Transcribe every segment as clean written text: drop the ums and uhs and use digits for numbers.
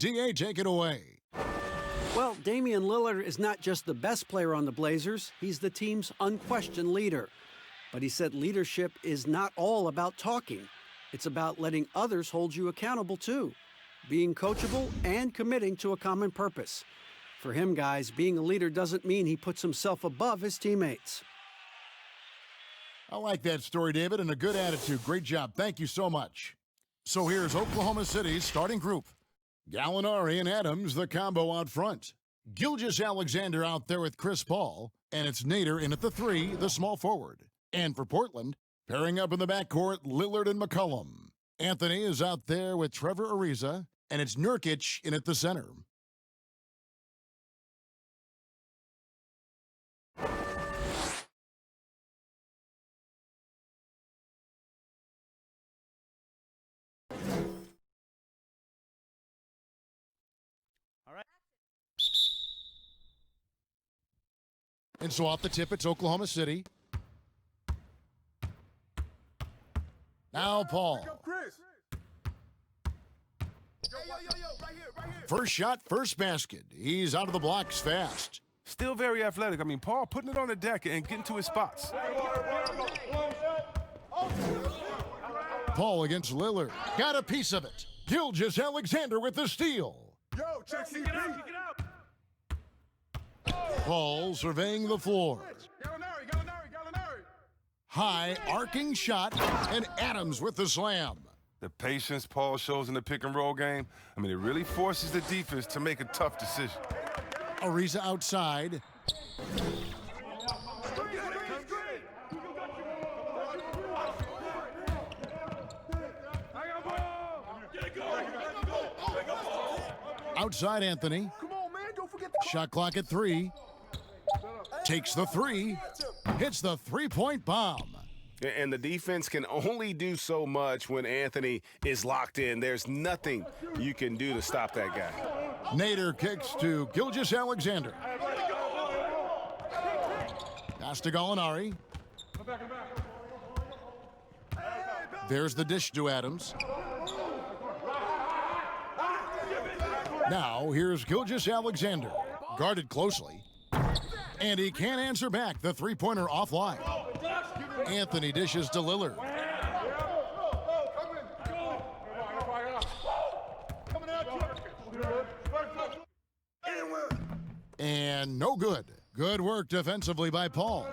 DA, take it away. Well, Damian Lillard is not just the best player on the Blazers, he's the team's unquestioned leader. But he said leadership is not all about talking. It's about letting others hold you accountable too, being coachable and committing to a common purpose. For him, guys, being a leader doesn't mean he puts himself above his teammates. I like that story, David, and a good attitude. Great job. Thank you so much. So here's Oklahoma City's starting group. Gallinari and Adams, the combo out front. Gilgeous-Alexander out there with Chris Paul, and it's Nader in at the 3, the small forward. And for Portland, pairing up in the backcourt, Lillard and McCollum. Anthony is out there with Trevor Ariza, and it's Nurkic in at the center. And so off the tip, it's Oklahoma City. Now Paul. First shot, first basket. He's out of the blocks fast. Still very athletic. I mean, Paul putting it on the deck and getting to his spots. Paul against Lillard. Got a piece of it. Gilgeous-Alexander with the steal. Yo, check CP. Paul surveying the floor. Gallinari. High arcing shot, and Adams with the slam. The patience Paul shows in the pick-and-roll game, I mean, it really forces the defense to make a tough decision. Ariza outside. Outside Anthony. Come on, man. Don't forget the Shot clock at 3. Takes the 3. Hits the three-point bomb. And the defense can only do so much when Anthony is locked in. There's nothing you can do to stop that guy. Nader kicks to Gilgeous-Alexander. Pass to Gallinari. There's the dish to Adams. Now, here's Gilgeous-Alexander. Guarded closely. And he can't answer back. The three-pointer offline. Anthony dishes to Lillard. And no good. Good work defensively by Paul.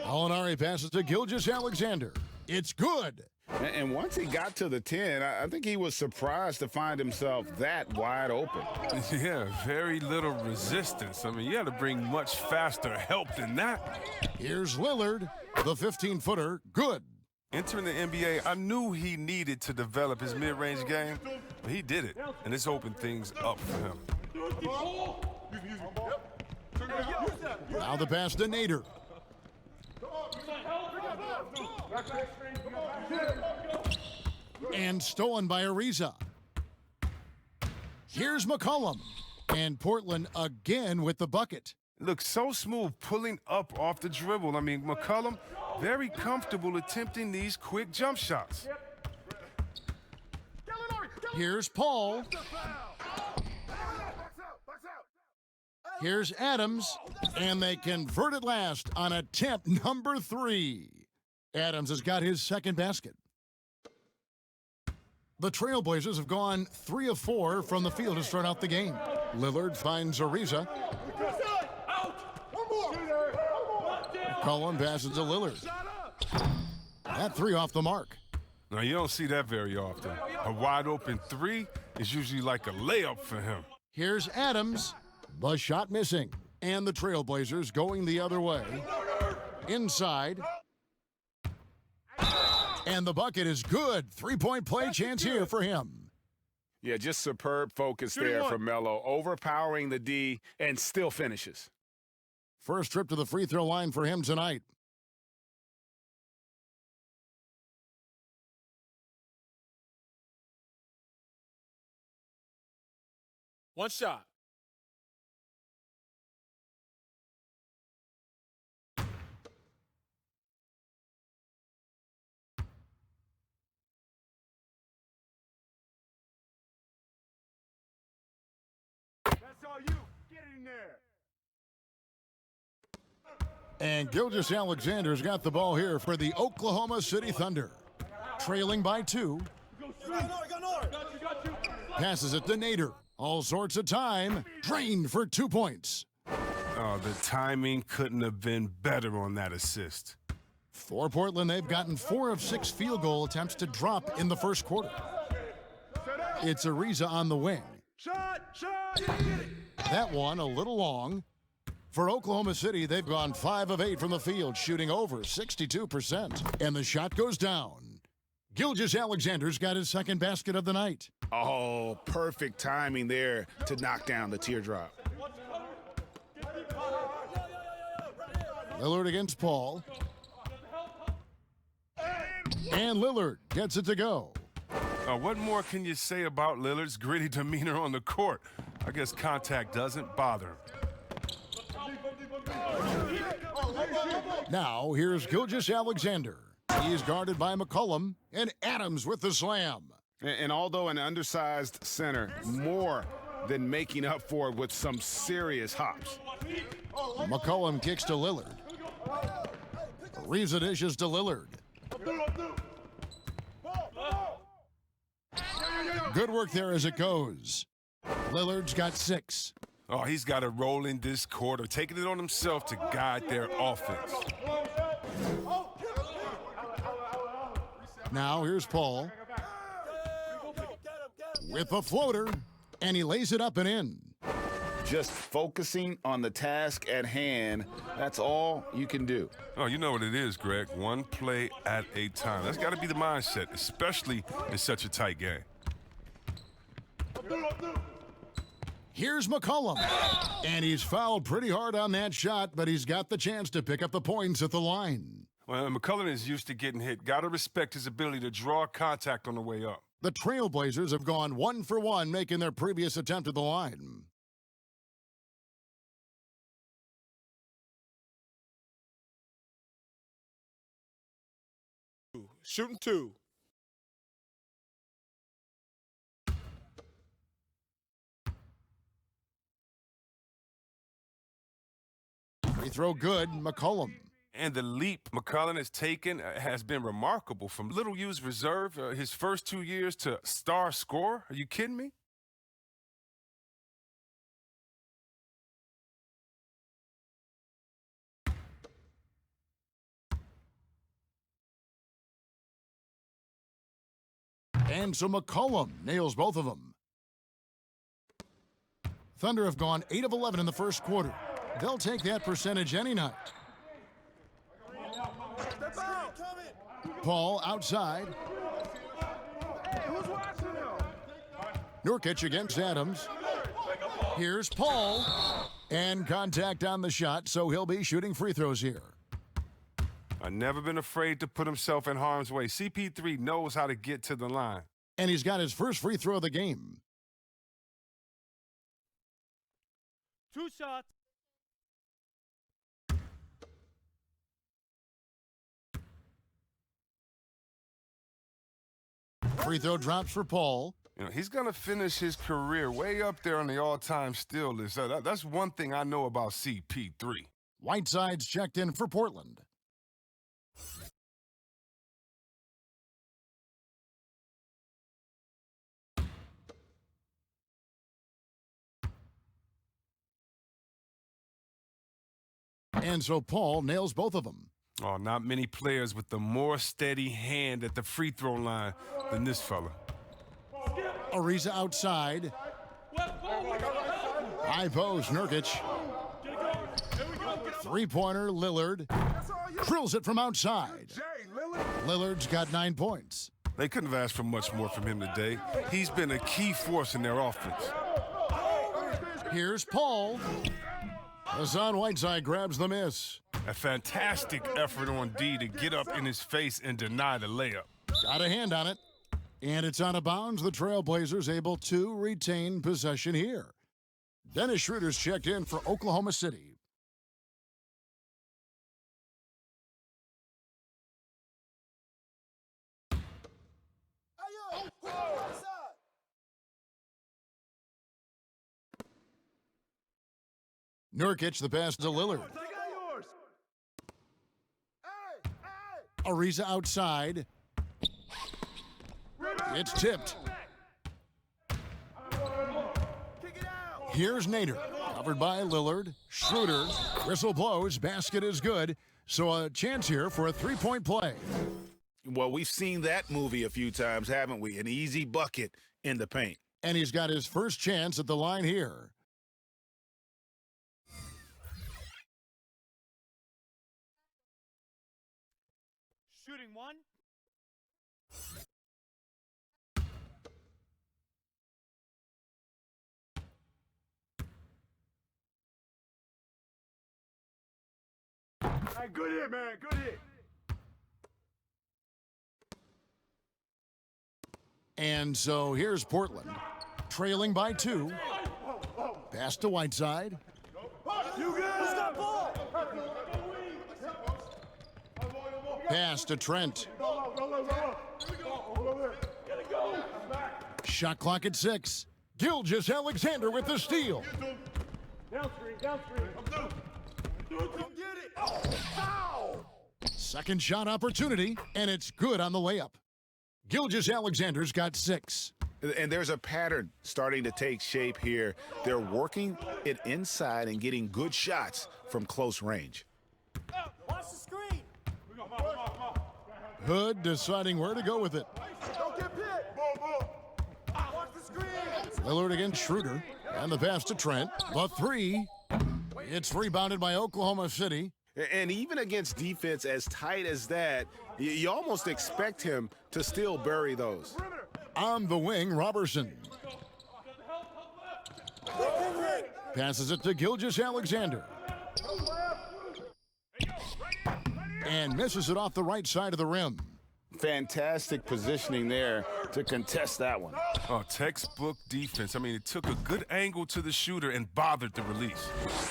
Gallinari passes to Gilgeous-Alexander. It's good. And once he got to the 10, I think he was surprised to find himself that wide open. Yeah, very little resistance. I mean, you had to bring much faster help than that. Here's Lillard, the 15-footer, good. Entering the NBA, I knew he needed to develop his mid-range game, but he did it, and it's opened things up for him. Now the pass to Nader. And stolen by Ariza. Here's McCollum. And Portland again with the bucket. Looks so smooth pulling up off the dribble. I mean, McCollum, very comfortable attempting these quick jump shots. Here's Paul. Here's Adams. And they convert at last on attempt number 3. Adams has got his second basket. The Trailblazers have gone 3 of 4 from the field to start out the game. Lillard finds Ariza. McCollum passes to Lillard. That 3 off the mark. Now, you don't see that very often. A wide open 3 is usually like a layup for him. Here's Adams. The shot missing. And the Trailblazers going the other way. Inside. And the bucket is good. 3-point play chance here for him. Yeah, just superb focus there from Melo, overpowering the D and still finishes. First trip to the free throw line for him tonight. One shot. all you. Get in there. And Gilgeous-Alexander's got the ball here for the Oklahoma City Thunder. Trailing by 2. Passes it to Nader. All sorts of time. Drained for 2 points. Oh, the timing couldn't have been better on that assist. For Portland, they've gotten 4 of 6 field goal attempts to drop in the first quarter. It's Ariza on the wing. Shot. That one a little long. For Oklahoma City, they've gone 5 of 8 from the field, shooting over 62%. And the shot goes down. Gilgeous-Alexander's got his second basket of the night. Oh, perfect timing there to knock down the teardrop. Lillard against Paul. And Lillard gets it to go. What more can you say about Lillard's gritty demeanor on the court? I guess contact doesn't bother him. Now, here's Gilgeous-Alexander. He's guarded by McCollum, and Adams with the slam. And although an undersized center, more than making up for it with some serious hops. McCollum kicks to Lillard. Ariza dishes to Lillard. Good work there as it goes. Lillard's got 6. Oh, he's got to roll in this quarter, taking it on himself to guide their offense. Now here's Paul with a floater, and he lays it up and in. Just focusing on the task at hand, that's all you can do. Oh, you know what it is, Greg. One play at a time. That's got to be the mindset, especially in such a tight game. Here's McCollum, and he's fouled pretty hard on that shot, but he's got the chance to pick up the points at the line. Well, McCullough is used to getting hit. Got to respect his ability to draw contact on the way up. The Trailblazers have gone 1 for 1, making their previous attempt at the line. Shooting 2. Free throw good, McCollum. And the leap McCullough has taken has been remarkable. From little used reserve his first 2 years to star scorer. Are you kidding me? And so McCollum nails both of them. Thunder have gone 8 of 11 in the first quarter. They'll take that percentage any night. Paul outside. Nurkic against Adams. Here's Paul. And contact on the shot, so he'll be shooting free throws here. I've never been afraid to put himself in harm's way. CP3 knows how to get to the line. And he's got his first free throw of the game. 2 shots. Free throw drops for Paul. You know, he's going to finish his career way up there on the all-time steal list. That's one thing I know about CP3. Whiteside's checked in for Portland. And so Paul nails both of them. Oh, not many players with the more steady hand at the free throw line than this fella. Ariza outside. High post, Nurkic. Three-pointer, Lillard. Drills it from outside. Lillard's got 9 points. They couldn't have asked for much more from him today. He's been a key force in their offense. Here's Paul. Hassan Whiteside grabs the miss. A fantastic effort on D to get up in his face and deny the layup. Got a hand on it. And it's out of bounds. The Trailblazers able to retain possession here. Dennis Schroeder's checked in for Oklahoma City. Nurkic the pass to Lillard. Take out yours. Ariza outside. It's tipped. Here's Nader, covered by Lillard. Schroeder, whistle blows, basket is good. So a chance here for a three-point play. Well, we've seen that movie a few times, haven't we? An easy bucket in the paint. And he's got his first chance at the line here. Shooting one. Hey, good hit, man. Good hit. And so here's Portland, trailing by 2. Pass to Whiteside. You good? Who's got ball? Pass to Trent. Shot clock at 6. Gilgeous-Alexander with the steal. Downstream. Come get it. Oh, foul. Second shot opportunity, and it's good on the layup. Gilgeous-Alexander's got 6. And there's a pattern starting to take shape here. They're working it inside and getting good shots from close range. Watch the screen. Hood deciding where to go with it. Don't get hit. Watch the screen. Lillard against Schroeder, and the pass to Trent. The 3. It's rebounded by Oklahoma City. And even against defense as tight as that, you almost expect him to still bury those. On the wing, Robertson. Passes it to Gilgeous-Alexander. And misses it off the right side of the rim. Fantastic positioning there to contest that one. Oh, textbook defense. I mean, it took a good angle to the shooter and bothered the release.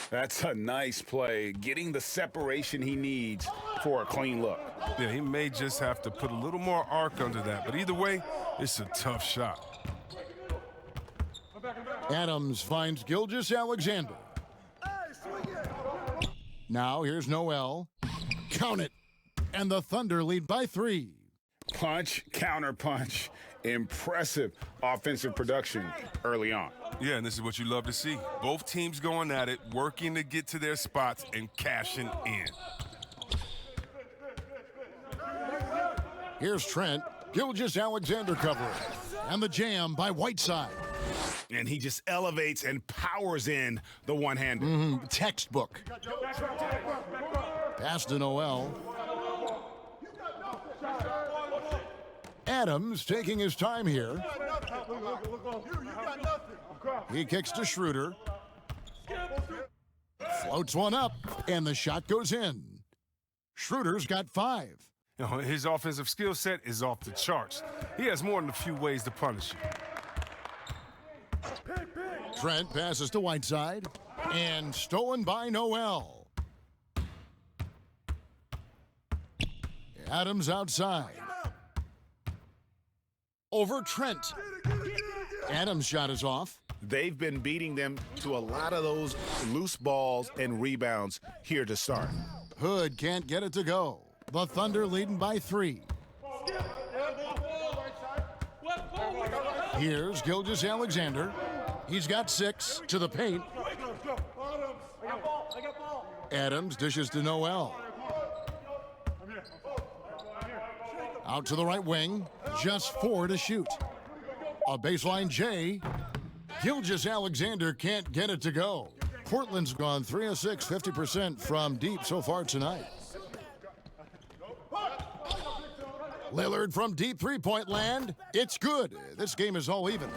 That's a nice play, getting the separation he needs for a clean look. Yeah, he may just have to put a little more arc under that, but either way, it's a tough shot. Adams finds Gilgeous-Alexander. Now here's Noel. Count it. And the Thunder lead by 3. Punch, counter punch. Impressive offensive production early on. Yeah, and this is what you love to see. Both teams going at it, working to get to their spots and cashing in. Here's Trent. Gilgeous-Alexander covering. And the jam by Whiteside. And he just elevates and powers in the one-hander. Textbook. Pass to Noel. Adams taking his time here. He kicks to Schroeder. Floats one up, and the shot goes in. Schroeder's got 5. You know, his offensive skill set is off the charts. He has more than a few ways to punish you. Trent passes to Whiteside, and stolen by Noel. Adams outside. Over Trent. Adams' shot is off. They've been beating them to a lot of those loose balls and rebounds here to start. Hood can't get it to go. The Thunder leading by 3. Here's Gilgeous-Alexander. He's got 6 to the paint. Adams dishes to Noel. Out to the right wing. Just 4 to shoot. A baseline J. Gilgeous-Alexander can't get it to go. Portland's gone 3 of 6, 50% from deep so far tonight. Lillard from deep three-point land. It's good. This game is all even.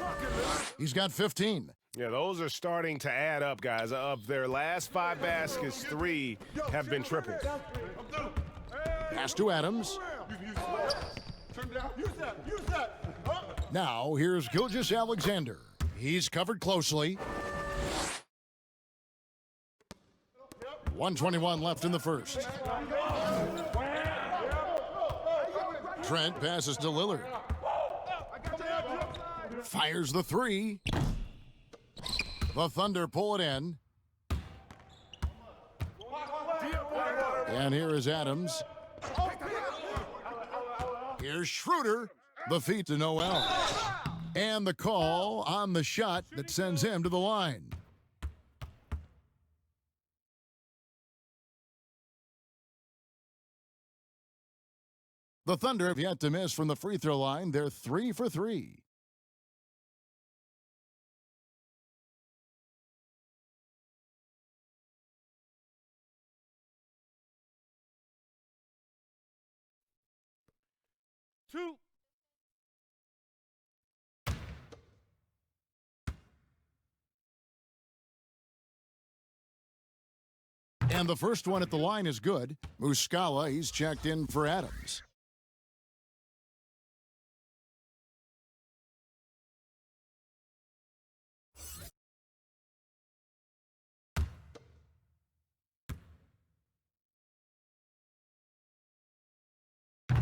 He's got 15. Yeah, those are starting to add up, guys. Of their last 5 baskets, 3 have been triples. Pass to Adams. Use that. Now, here's Gilgeous-Alexander. He's covered closely. 1:21 left in the first. Trent passes to Lillard. Fires the 3. The Thunder pull it in. And here is Adams. Here's Schroeder. The feed to Noel. And the call on the shot that sends him to the line. The Thunder have yet to miss from the free throw line. They're 3 for 3. Two. And the first one at the line is good. Muscala, he's checked in for Adams.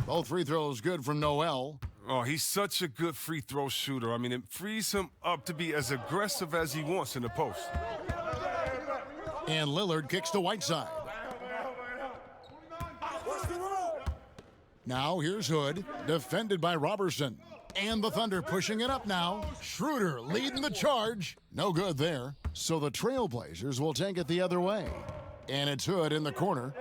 Both free throws good from Noel. Oh, he's such a good free throw shooter. I mean, it frees him up to be as aggressive as he wants in the post. And Lillard kicks to Whiteside. Now here's Hood, defended by Robertson. And the Thunder pushing it up now. Schroeder leading the charge. No good there. So the Trailblazers will take it the other way. And it's Hood in the corner.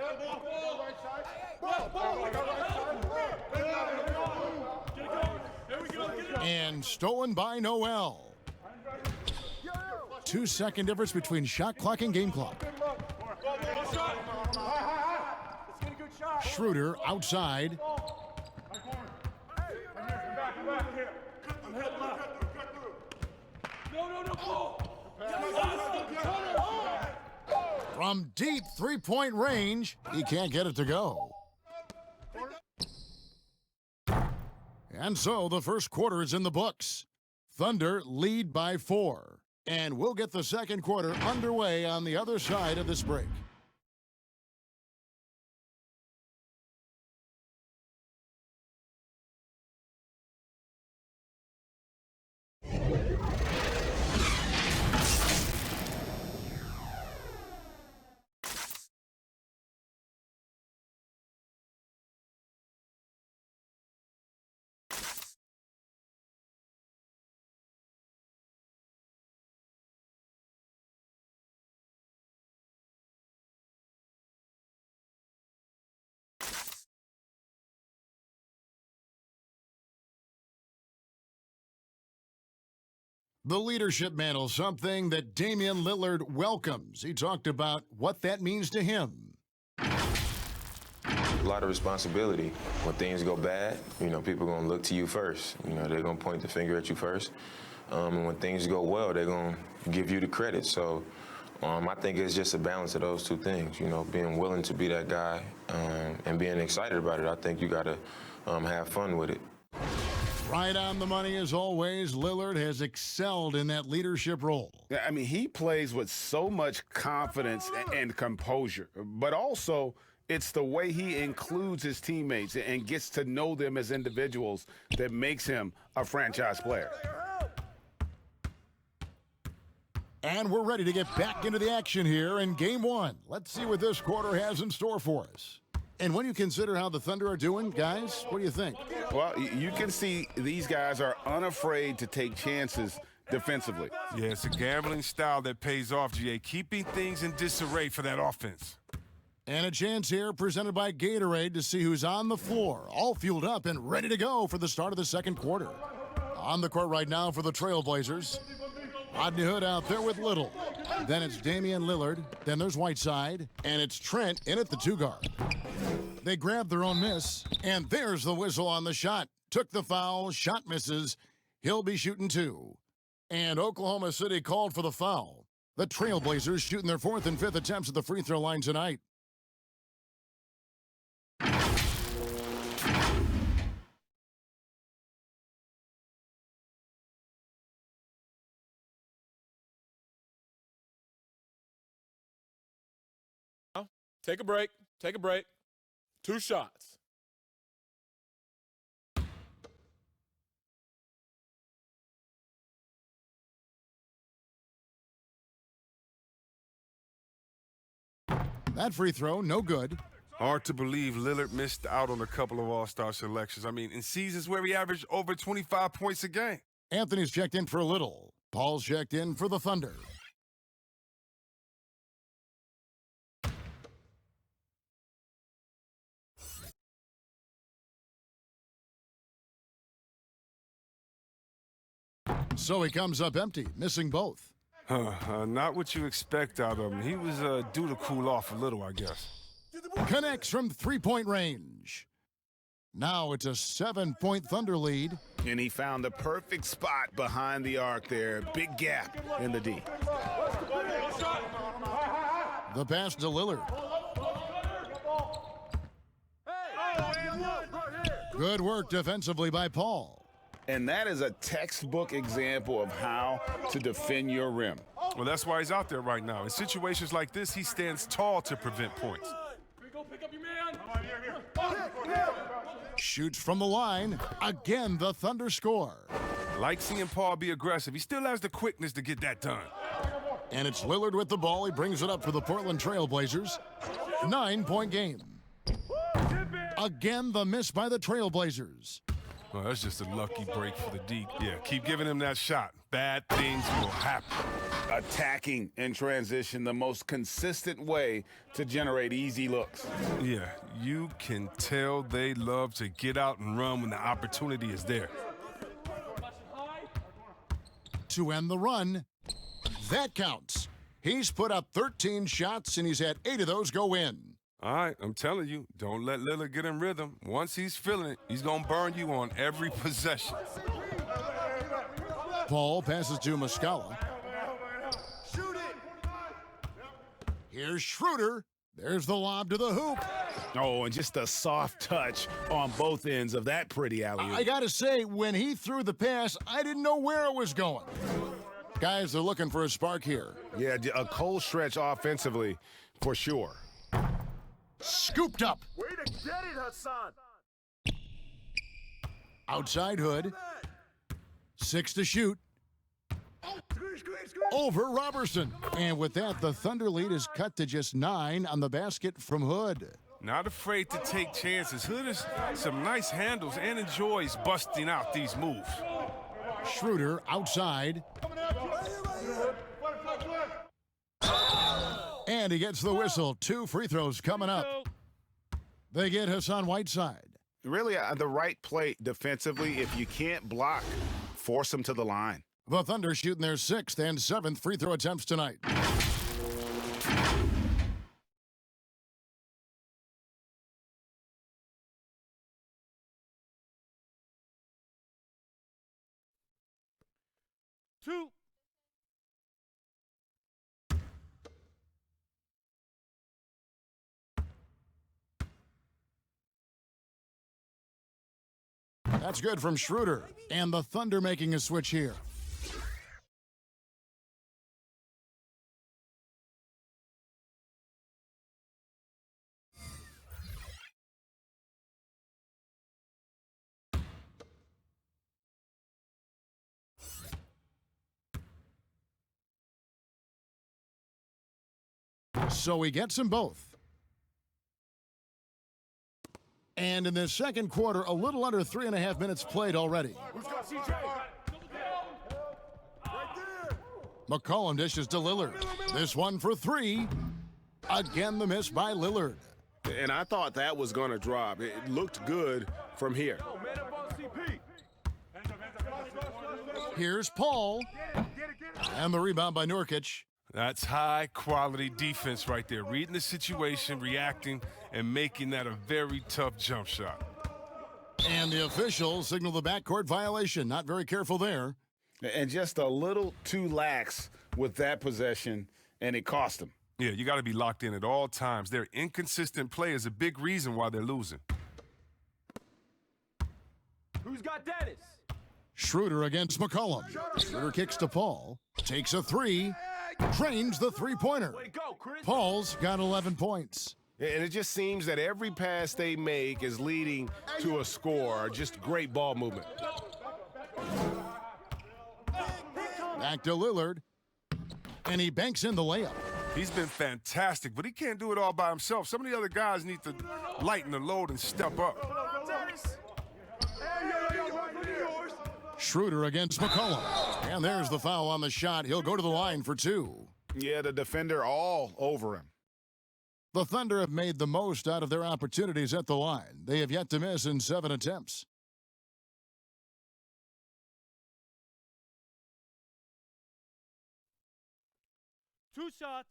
And stolen by Noel. 2-second difference between shot clock and game clock. Schroeder outside. From deep three-point range, he can't get it to go. And so the first quarter is in the books. Thunder lead by 4. And we'll get the second quarter underway on the other side of this break. The leadership mantle, something that Damian Lillard welcomes. He talked about what that means to him. A lot of responsibility. When things go bad, people are going to look to you first. They're going to point the finger at you first. And when things go well, they're going to give you the credit. So I think it's just a balance of those two things, being willing to be that guy and being excited about it. I think you got to have fun with it. Right on the money as always. Lillard has excelled in that leadership role. I mean, he plays with so much confidence and composure, but also it's the way he includes his teammates and gets to know them as individuals that makes him a franchise player. And we're ready to get back into the action here in Game 1. Let's see what this quarter has in store for us. And when you consider how the Thunder are doing, guys, what do you think? Well, you can see these guys are unafraid to take chances defensively. Yeah, it's a gambling style that pays off, GA, keeping things in disarray for that offense. And a chance here presented by Gatorade to see who's on the floor, all fueled up and ready to go for the start of the second quarter. On the court right now for the Trailblazers. Rodney Hood out there with Little. Then it's Damian Lillard. Then there's Whiteside. And it's Trent in at the 2-guard. They grab their own miss. And there's the whistle on the shot. Took the foul. Shot misses. He'll be shooting 2. And Oklahoma City called for the foul. The Trailblazers shooting their 4th and 5th attempts at the free throw line tonight. Take a break. Take a break. 2 shots. That free throw, no good. Hard to believe Lillard missed out on a couple of all-star selections. I mean, in seasons where he averaged over 25 points a game. Anthony's checked in for Little. Paul's checked in for the Thunder. So he comes up empty, missing both. Not what you expect out of him. He was due to cool off a little, I guess. Connects from three-point range. Now it's a 7-point Thunder lead. And he found the perfect spot behind the arc there. Big gap in the D. The pass to Lillard. Good work defensively by Paul. And that is a textbook example of how to defend your rim. Well, that's why he's out there right now. In situations like this, he stands tall to prevent points. Shoots from the line. Again, the Thunder score. Like seeing Paul be aggressive. He still has the quickness to get that done. And it's Lillard with the ball. He brings it up for the Portland Trailblazers. 9-point game. Again, the miss by the Trailblazers. Well, that's just a lucky break for the D. Yeah, keep giving him that shot. Bad things will happen. Attacking in transition, the most consistent way to generate easy looks. Yeah, you can tell they love to get out and run when the opportunity is there. To end the run, that counts. He's put up 13 shots, and he's had 8 of those go in. All right, I'm telling you, don't let Lillard get in rhythm. Once he's feeling it, he's going to burn you on every possession. Paul passes to Muscala. Here's Schroeder. There's the lob to the hoop. Oh, and just a soft touch on both ends of that pretty alley-oop. I got to say, when he threw the pass, I didn't know where it was going. Guys are looking for a spark here. Yeah, a cold stretch offensively for sure. Scooped up. Way to get it, Hassan. Outside Hood. 6 to shoot. Over Robertson. And with that, the Thunder lead is cut to just 9 on the basket from Hood. Not afraid to take chances. Hood has some nice handles and enjoys busting out these moves. Schroeder outside. And he gets the whistle. 2 free throws coming up. They get Hassan Whiteside. Really, the right play defensively. If you can't block, force them to the line. The Thunder shooting their 6th and 7th free throw attempts tonight. Two. That's good from Schroeder. And the Thunder making a switch here. So he gets them both. And in the second quarter, a little under 3.5 minutes played already. McCollum dishes to Lillard. This one for 3. Again, the miss by Lillard. And I thought that was going to drop. It looked good from here. Here's Paul. And the rebound by Nurkic. That's high-quality defense right there. Reading the situation, reacting, and making that a very tough jump shot. And the officials signal the backcourt violation. Not very careful there. And just a little too lax with that possession, and it cost them. Yeah, you got to be locked in at all times. Their inconsistent play is a big reason why they're losing. Who's got Dennis? Schroeder against McCollum. Schroeder kicks to Paul. Takes a 3. Drains the three-pointer. Paul's got 11 points. And it just seems that every pass they make is leading to a score. Just great ball movement. Back to Lillard. And he banks in the layup. He's been fantastic, but he can't do it all by himself. Some of the other guys need to lighten the load and step up. Schroeder against McCollum. And there's the foul on the shot. He'll go to the line for 2. Yeah, the defender all over him. The Thunder have made the most out of their opportunities at the line. They have yet to miss in 7 attempts. Two shots.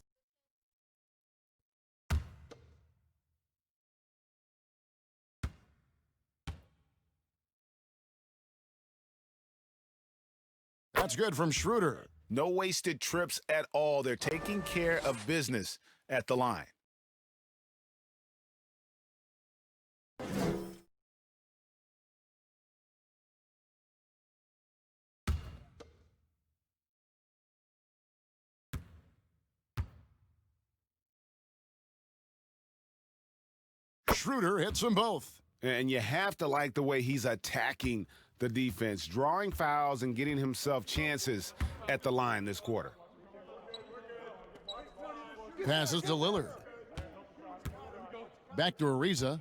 That's good from Schroeder. No wasted trips at all. They're taking care of business at the line. Schroeder hits them both. And you have to like the way he's attacking the defense, drawing fouls and getting himself chances at the line this quarter. Passes to Lillard. Back to Ariza.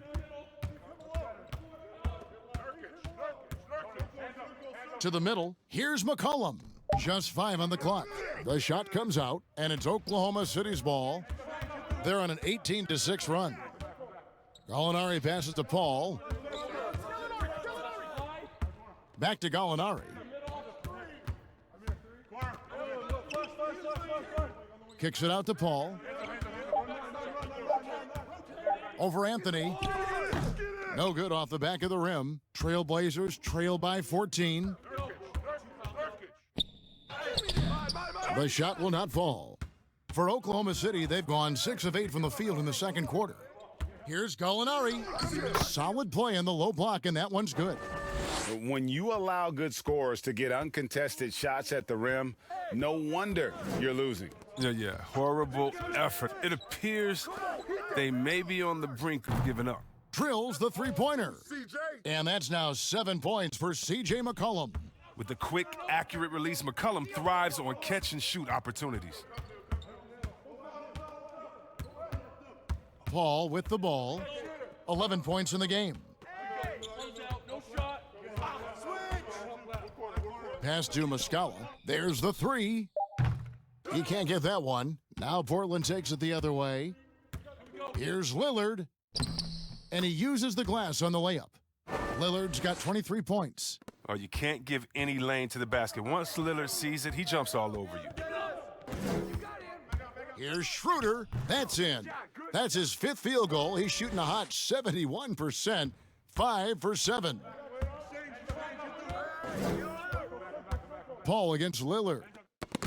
To the middle. Here's McCollum. Just 5 on the clock. The shot comes out, and it's Oklahoma City's ball. They're on an 18-6 run. Gallinari passes to Paul. Back to Gallinari. Kicks it out to Paul. Over Anthony. No good off the back of the rim. Trailblazers trail by 14. The shot will not fall. For Oklahoma City, they've gone 6 of 8 from the field in the second quarter. Here's Gallinari. Solid play in the low block, and that one's good. When you allow good scorers to get uncontested shots at the rim, no wonder you're losing. Yeah, horrible effort. It appears they may be on the brink of giving up. Drills the three-pointer. And that's now 7 points for C.J. McCollum. With the quick, accurate release, McCollum thrives on catch-and-shoot opportunities. Paul with the ball. 11 points in the game. Pass to Muscala. There's the 3. He can't get that one. Now Portland takes it the other way. Here's Lillard. And he uses the glass on the layup. Lillard's got 23 points. Oh, you can't give any lane to the basket. Once Lillard sees it, he jumps all over you. Here's Schroeder. That's in. That's his 5th field goal. He's shooting a hot 71%. 5 for 7. Paul against Lillard.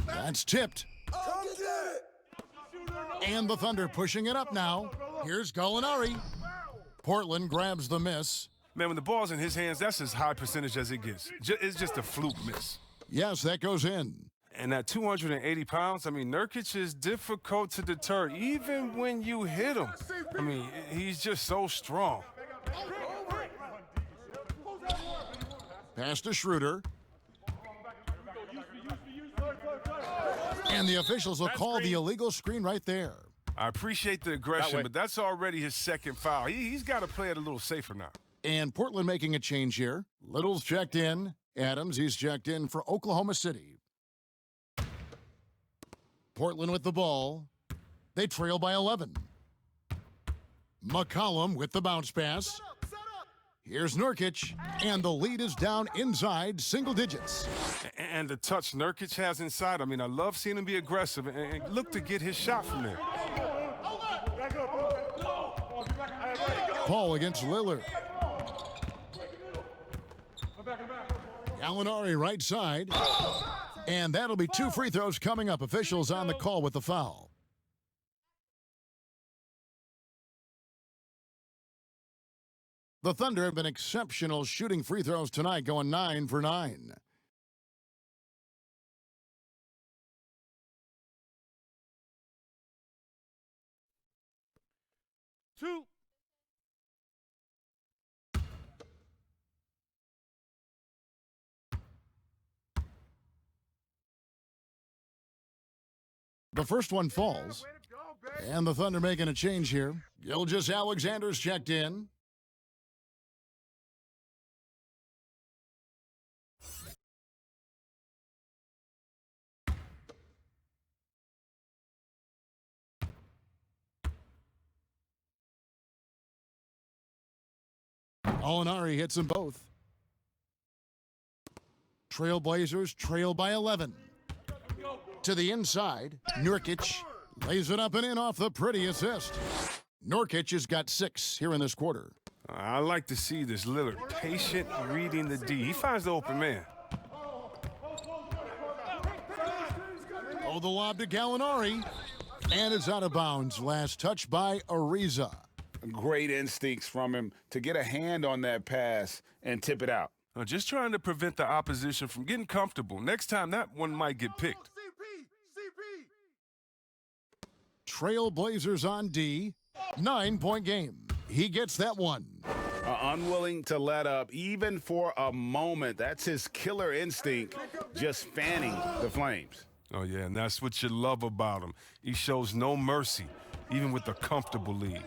That's tipped. And the Thunder pushing it up now. Here's Gallinari. Portland grabs the miss. Man, when the ball's in his hands, that's as high percentage as it gets. It's just a fluke miss. Yes, that goes in. And at 280 pounds, I mean, Nurkic is difficult to deter, even when you hit him. I mean, he's just so strong. Pass to Schroeder. And the officials will call the illegal screen right there. I appreciate the aggression, but that's already his 2nd foul. He's got to play it a little safer now. And Portland making a change here. Little's checked in. Adams, he's checked in for Oklahoma City. Portland with the ball. They trail by 11. McCollum with the bounce pass. Here's Nurkic, and the lead is down inside single digits. And the touch Nurkic has inside, I mean, I love seeing him be aggressive and look to get his shot from there. Paul against Lillard. Gallinari right side. And that'll be 2 free throws coming up. Officials on the call with the foul. The Thunder have been exceptional shooting free throws tonight, going 9 for 9. Two. The first one falls. And the Thunder making a change here. Gilgeous Alexander's checked in. Alinari hits them both. Trailblazers trail by 11. To the inside, Nurkic lays it up and in off the pretty assist. Nurkic has got 6 here in this quarter. I like to see this Lillard patient reading the D. He finds the open man. Oh, the lob to Gallinari. And it's out of bounds. Last touch by Ariza. Great instincts from him to get a hand on that pass and tip it out. Just trying to prevent the opposition from getting comfortable. Next time, that one might get picked. Trailblazers on D. 9-point game. He gets that one. Unwilling to let up even for a moment. That's his killer instinct, just fanning the flames. Oh, yeah, and that's what you love about him. He shows no mercy, even with a comfortable lead.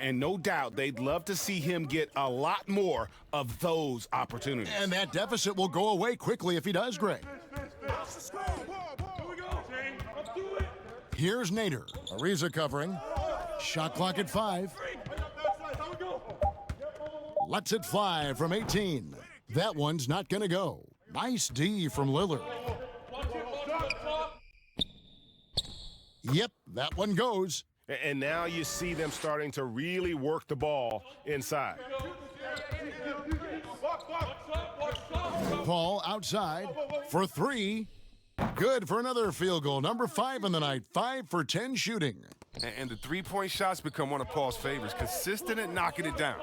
And no doubt they'd love to see him get a lot more of those opportunities. And that deficit will go away quickly if he does, Greg. Here's Nader. Ariza covering. Shot clock at 5. Lets it fly from 18. That one's not going to go. Nice D from Lillard. Yep, that one goes. And now you see them starting to really work the ball inside. Paul outside for 3. Good for another field goal. Number 5 in the night. 5 for 10 shooting. And the three-point shots become one of Paul's favorites. Consistent at knocking it down.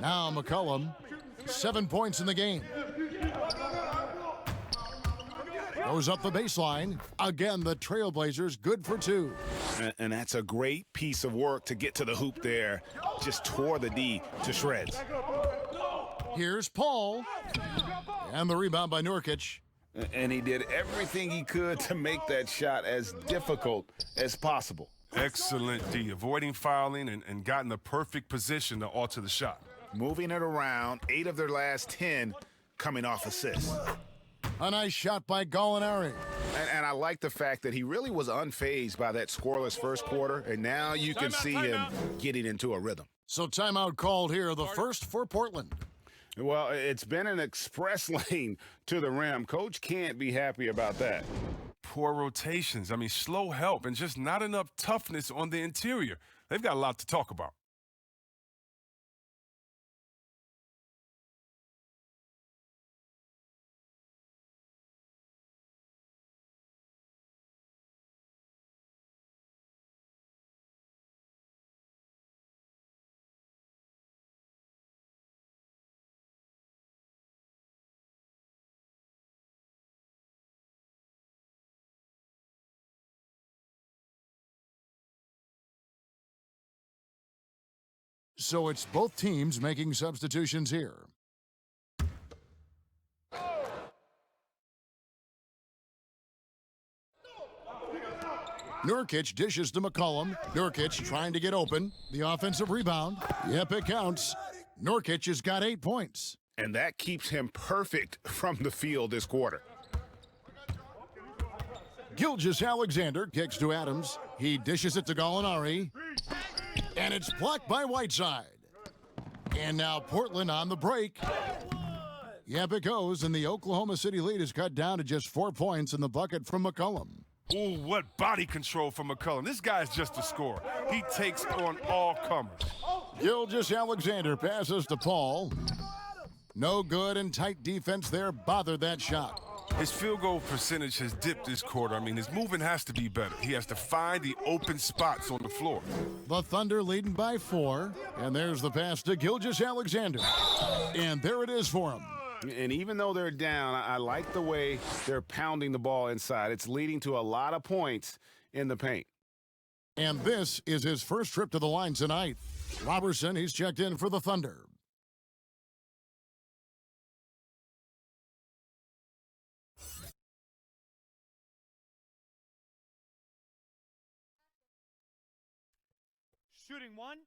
Now McCollum, 7 points in the game. Goes up the baseline. Again, the Trailblazers good for 2. And that's a great piece of work to get to the hoop there. Just tore the D to shreds. Here's Paul. And the rebound by Nurkic. And he did everything he could to make that shot as difficult as possible. Excellent D, avoiding fouling and got in the perfect position to alter the shot. Moving it around, 8 of their last 10 coming off assists. A nice shot by Gallinari. And I like the fact that he really was unfazed by that scoreless first quarter, and now you can see him getting into a rhythm. So timeout called here, the first for Portland. Well, it's been an express lane to the rim. Coach can't be happy about that. Poor rotations. I mean, slow help and just not enough toughness on the interior. They've got a lot to talk about. So it's both teams making substitutions here. Nurkic dishes to McCollum. Nurkic trying to get open. The offensive rebound. Yep, it counts. Nurkic has got 8 points. And that keeps him perfect from the field this quarter. Gilgeous Alexander kicks to Adams. He dishes it to Gallinari. And it's blocked by Whiteside. And now Portland on the break. Yep, it goes, and the Oklahoma City lead is cut down to just 4 points in the bucket from McCollum. Ooh, what body control from McCollum. This guy's just a scorer. He takes on all comers. Gilgeous Alexander passes to Paul. No good, and tight defense there bothered that shot. His field goal percentage has dipped this quarter. I mean, his movement has to be better. He has to find the open spots on the floor. The Thunder leading by 4, and there's the pass to Gilgeous Alexander. And there it is for him. And even though they're down, I like the way they're pounding the ball inside. It's leading to a lot of points in the paint. And this is his first trip to the line tonight. Robertson, he's checked in for the Thunder. Shooting one. –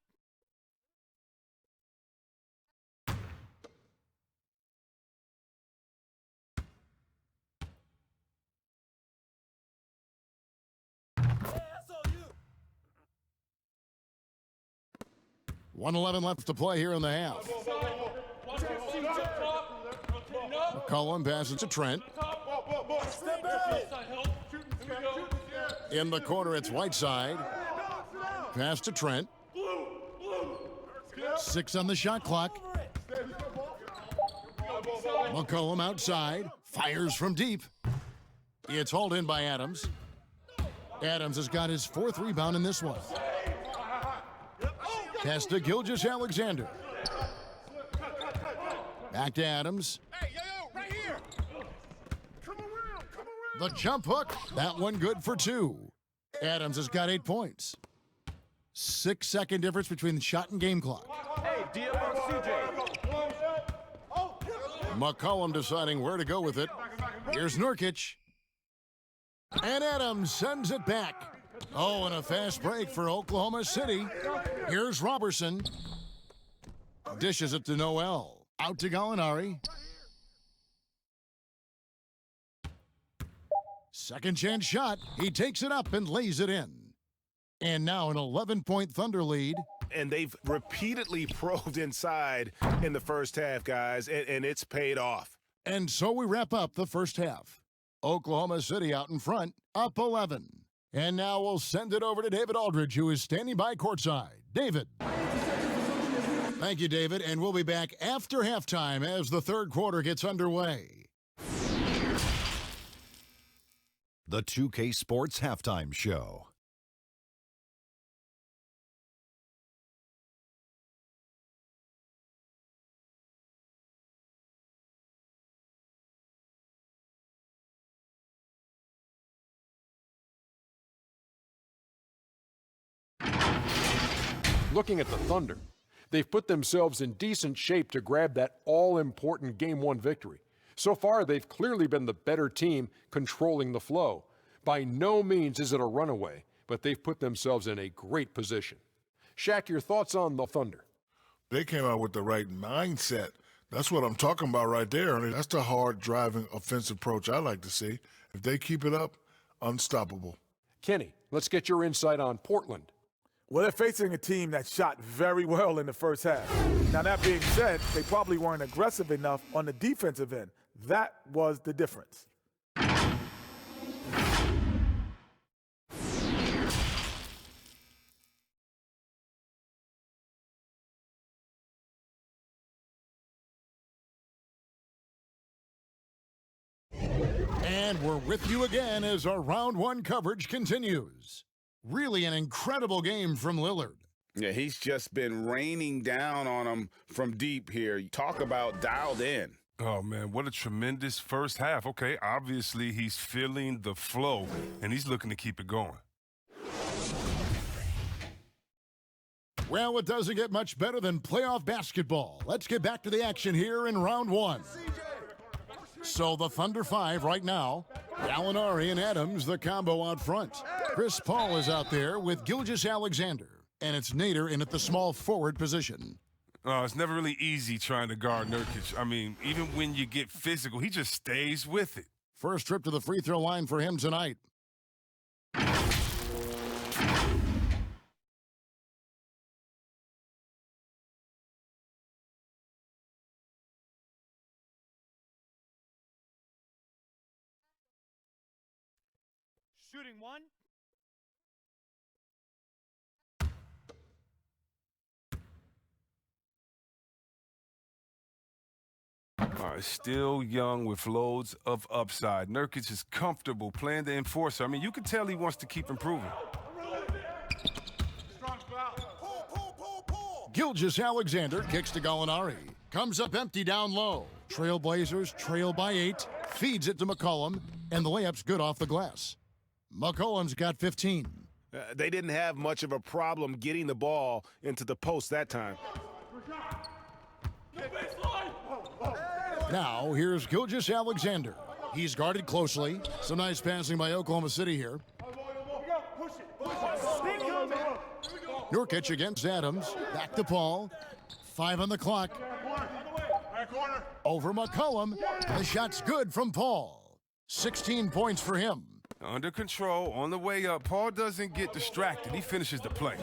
1:11 left to play here in the half. McCollum passes to Trent. In the corner, it's Whiteside. Pass to Trent. 6 on the shot clock. McCollum outside. Fires from deep. It's hauled in by Adams. Adams has got his 4th rebound in this one. Pass to Gilgeous-Alexander. Back to Adams. Right here. Come around. The jump hook. That one good for 2. Adams has got 8 points. 6-second difference between the shot and game clock. Hey, DM on CJ. McCollum deciding where to go with it. Here's Nurkic. And Adams sends it back. Oh, and a fast break for Oklahoma City. Here's Robertson. Dishes it to Noel. Out to Gallinari. Second chance shot. He takes it up and lays it in. And now an 11-point Thunder lead. And they've repeatedly probed inside in the first half, guys, and it's paid off. And so we wrap up the first half. Oklahoma City out in front, up 11. And now we'll send it over to David Aldridge, who is standing by courtside. David. Thank you, David, and we'll be back after halftime as the third quarter gets underway. The 2K Sports Halftime Show. Looking at the Thunder, they've put themselves in decent shape to grab that all-important Game 1 victory. So far, they've clearly been the better team controlling the flow. By no means is it a runaway, but they've put themselves in a great position. Shaq, your thoughts on the Thunder? They came out with the right mindset. That's what I'm talking about right there. That's the hard-driving offensive approach I like to see. If they keep it up, unstoppable. Kenny, let's get your insight on Portland. Well, they're facing a team that shot very well in the first half. Now, that being said, they probably weren't aggressive enough on the defensive end. That was the difference. And we're with you again as our round one coverage continues. Really an incredible game from Lillard. Yeah, he's just been raining down on them from deep here. Talk about dialed in. Oh, man, what a tremendous first half. Okay, obviously he's feeling the flow, and he's looking to keep it going. Well, it doesn't get much better than playoff basketball. Let's get back to the action here in round one. So the Thunder 5 right now. Gallinari and Adams, the combo out front. Chris Paul is out there with Gilgeous-Alexander. And it's Nader in at the small forward position. It's never really easy trying to guard Nurkic. I mean, even when you get physical, he just stays with it. First trip to the free throw line for him tonight. Shooting one. Still young with loads of upside. Nurkic is comfortable playing the enforcer. I mean, you can tell he wants to keep improving. Gilgeous-Alexander kicks to Gallinari. Comes up empty down low. Trailblazers trail by 8. Feeds it to McCollum. And the layup's good off the glass. McCollum's got 15. They didn't have much of a problem getting the ball into the post that time. Now, here's Gilgeous-Alexander. He's guarded closely. Some nice passing by Oklahoma City here. Nurkic against Adams. Back to Paul. 5 on the clock. Over McCollum. The shot's good from Paul. 16 points for him. Under control, on the way up. Paul doesn't get distracted. He finishes the play.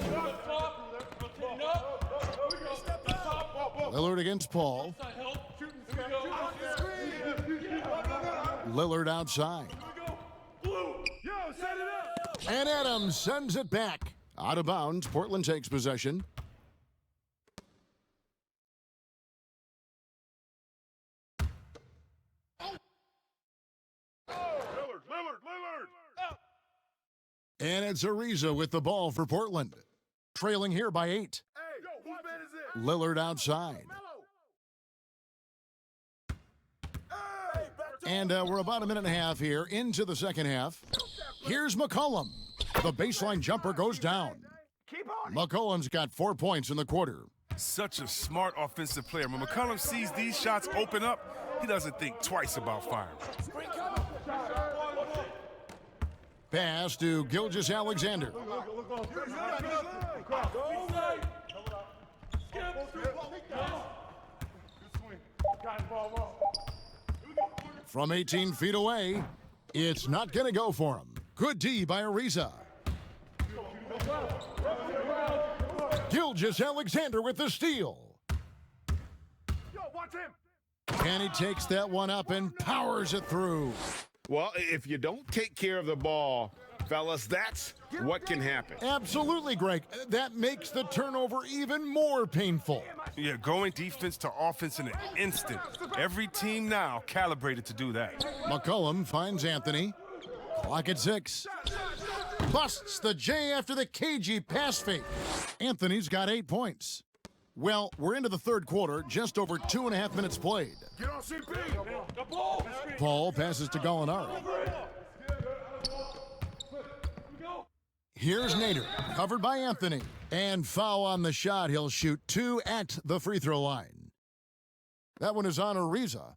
Lillard against Paul. Lillard outside. And Adams sends it back. Out of bounds, Portland takes possession. And it's Ariza with the ball for Portland. Trailing here by 8. Lillard outside. And we're about a minute and a half here into the second half. Here's McCollum. The baseline jumper goes down. McCollum's got 4 points in the quarter. Such a smart offensive player. When McCollum sees these shots open up, he doesn't think twice about firing. Pass to Gilgeous-Alexander. From 18 feet away, it's not going to go for him. Good D by Ariza. Gilgeous-Alexander with the steal. And he takes that one up and powers it through. Well, if you don't take care of the ball, fellas, that's what can happen. Absolutely, Greg. That makes the turnover even more painful. Yeah, going defense to offense in an instant. Every team now calibrated to do that. McCollum finds Anthony. Clock at 6. Busts the J after the cagey pass fake. Anthony's got 8 points. Well, we're into the third quarter, just over 2.5 minutes played. Get on CP. Paul passes to Gallinari. Here's Nader, covered by Anthony. And foul on the shot. He'll shoot 2 at the free throw line. That one is on Ariza.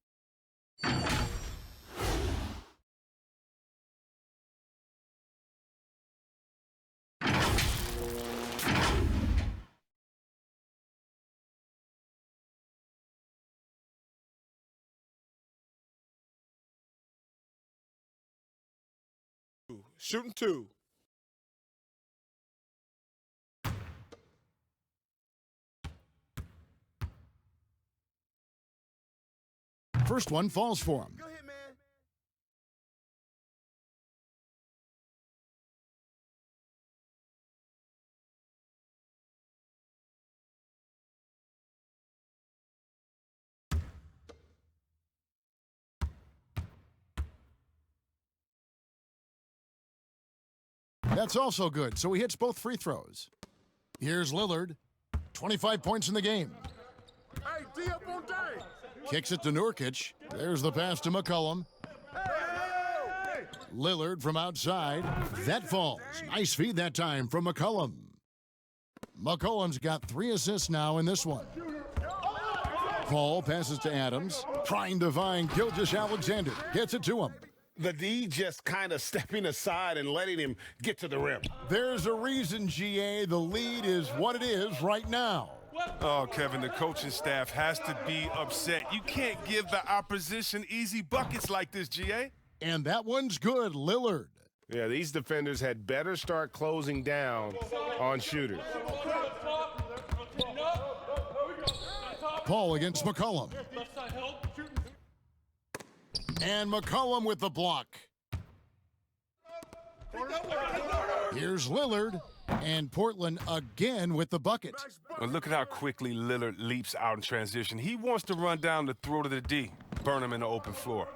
Shooting 2. First one falls for him. Go ahead, man. That's also good, so he hits both free throws. Here's Lillard. 25 points in the game. Hey, D up on day. Kicks it to Nurkic. There's the pass to McCollum. Hey! Lillard from outside. That falls. Nice feed that time from McCollum. McCollum's got 3 assists now in this one. Paul passes to Adams. Trying to find Gilgeous-Alexander. Gets it to him. The D just kind of stepping aside and letting him get to the rim. There's a reason, GA. The lead is what it is right now. Oh, Kevin, the coaching staff has to be upset. You can't give the opposition easy buckets like this, GA. And that one's good, Lillard. Yeah, these defenders had better start closing down on shooters. Paul against McCollum. And McCollum with the block. Here's Lillard. And Portland again with the bucket. Well, look at how quickly Lillard leaps out in transition. He wants to run down the throat of the D, burn him in the open floor.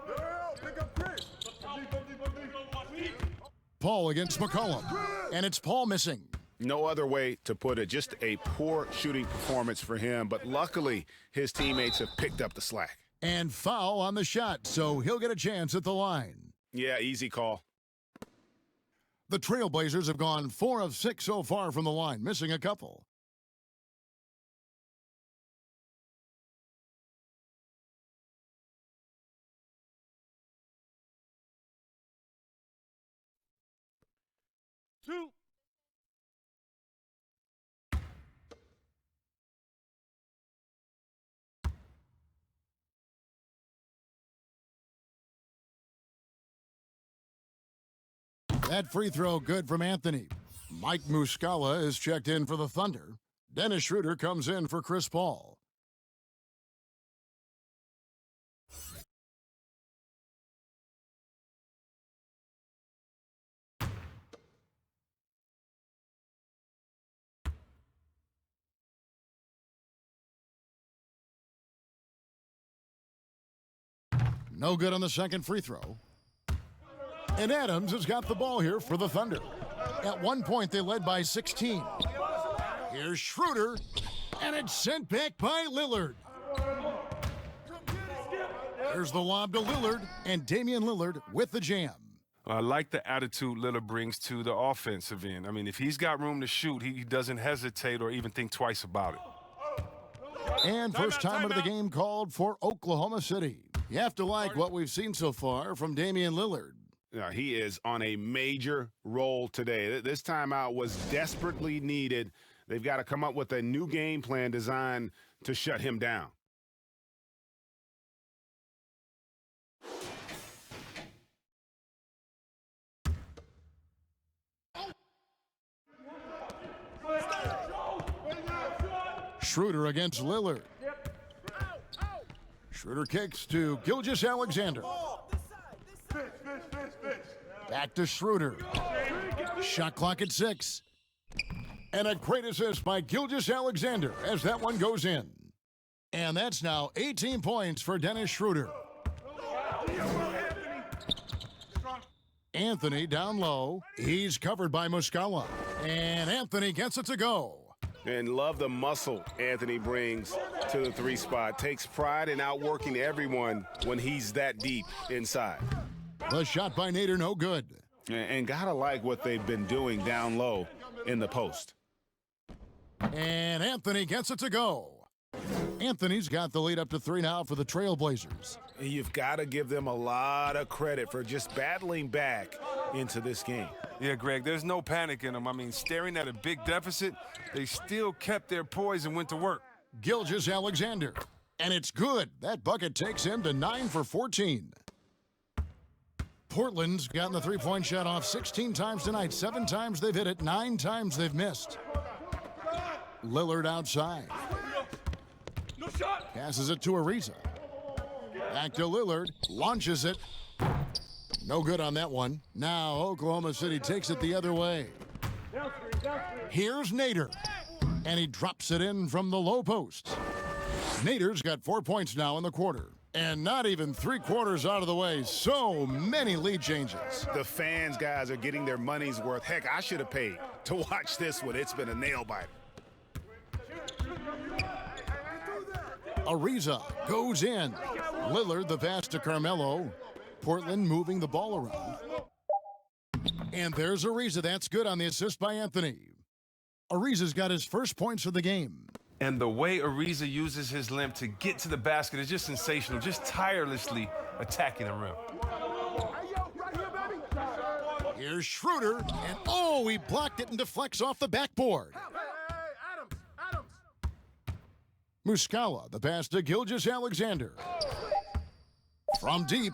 Paul against McCollum. And it's Paul missing. No other way to put it. Just a poor shooting performance for him. But luckily, his teammates have picked up the slack. And foul on the shot, so he'll get a chance at the line. Yeah, easy call. The Trailblazers have gone 4 of 6 so far from the line, missing a couple. That free throw good from Anthony. Mike Muscala is checked in for the Thunder. Dennis Schroeder comes in for Chris Paul. No good on the second free throw. And Adams has got the ball here for the Thunder. At one point, they led by 16. Here's Schroeder, and it's sent back by Lillard. There's the lob to Lillard, and Damian Lillard with the jam. I like the attitude Lillard brings to the offensive end. I mean, if he's got room to shoot, he doesn't hesitate or even think twice about it. And first time out of the game called for Oklahoma City. You have to like what we've seen so far from Damian Lillard. Yeah, he is on a major roll today. This timeout was desperately needed. They've got to come up with a new game plan designed to shut him down. Schroeder against Lillard. Schroeder kicks to Gilgeous-Alexander. Back to Schroeder. Shot clock at 6. And a great assist by Gilgeous-Alexander as that one goes in. And that's now 18 points for Dennis Schroeder. Anthony down low. He's covered by Muscala. And Anthony gets it to go. And love the muscle Anthony brings to the 3 spot. Takes pride in outworking everyone when he's that deep inside. The shot by Nader, no good. And gotta like what they've been doing down low in the post. And Anthony gets it to go. Anthony's got the lead up to 3 now for the Trailblazers. You've got to give them a lot of credit for just battling back into this game. Yeah, Greg, there's no panic in them. I mean, staring at a big deficit, they still kept their poise and went to work. Gilgeous-Alexander. And it's good. That bucket takes him to 9 for 14. Portland's gotten the three-point shot off 16 times tonight. 7 times they've hit it, 9 times they've missed. Lillard outside. Passes it to Ariza. Back to Lillard. Launches it. No good on that one. Now Oklahoma City takes it the other way. Here's Nader. And he drops it in from the low post. Nader's got 4 points now in the quarter. And not even 3 quarters out of the way. So many lead changes. The fans, guys, are getting their money's worth. Heck, I should have paid to watch this one. It's been a nail-biter. Ariza goes in. Lillard the pass to Carmelo. Portland moving the ball around. And there's Ariza. That's good on the assist by Anthony. Ariza's got his first points of the game. And the way Ariza uses his limb to get to the basket is just sensational, just tirelessly attacking the rim. Here's Schroeder, and oh, he blocked it and deflects off the backboard. Muscala, the pass to Gilgeous-Alexander. From deep,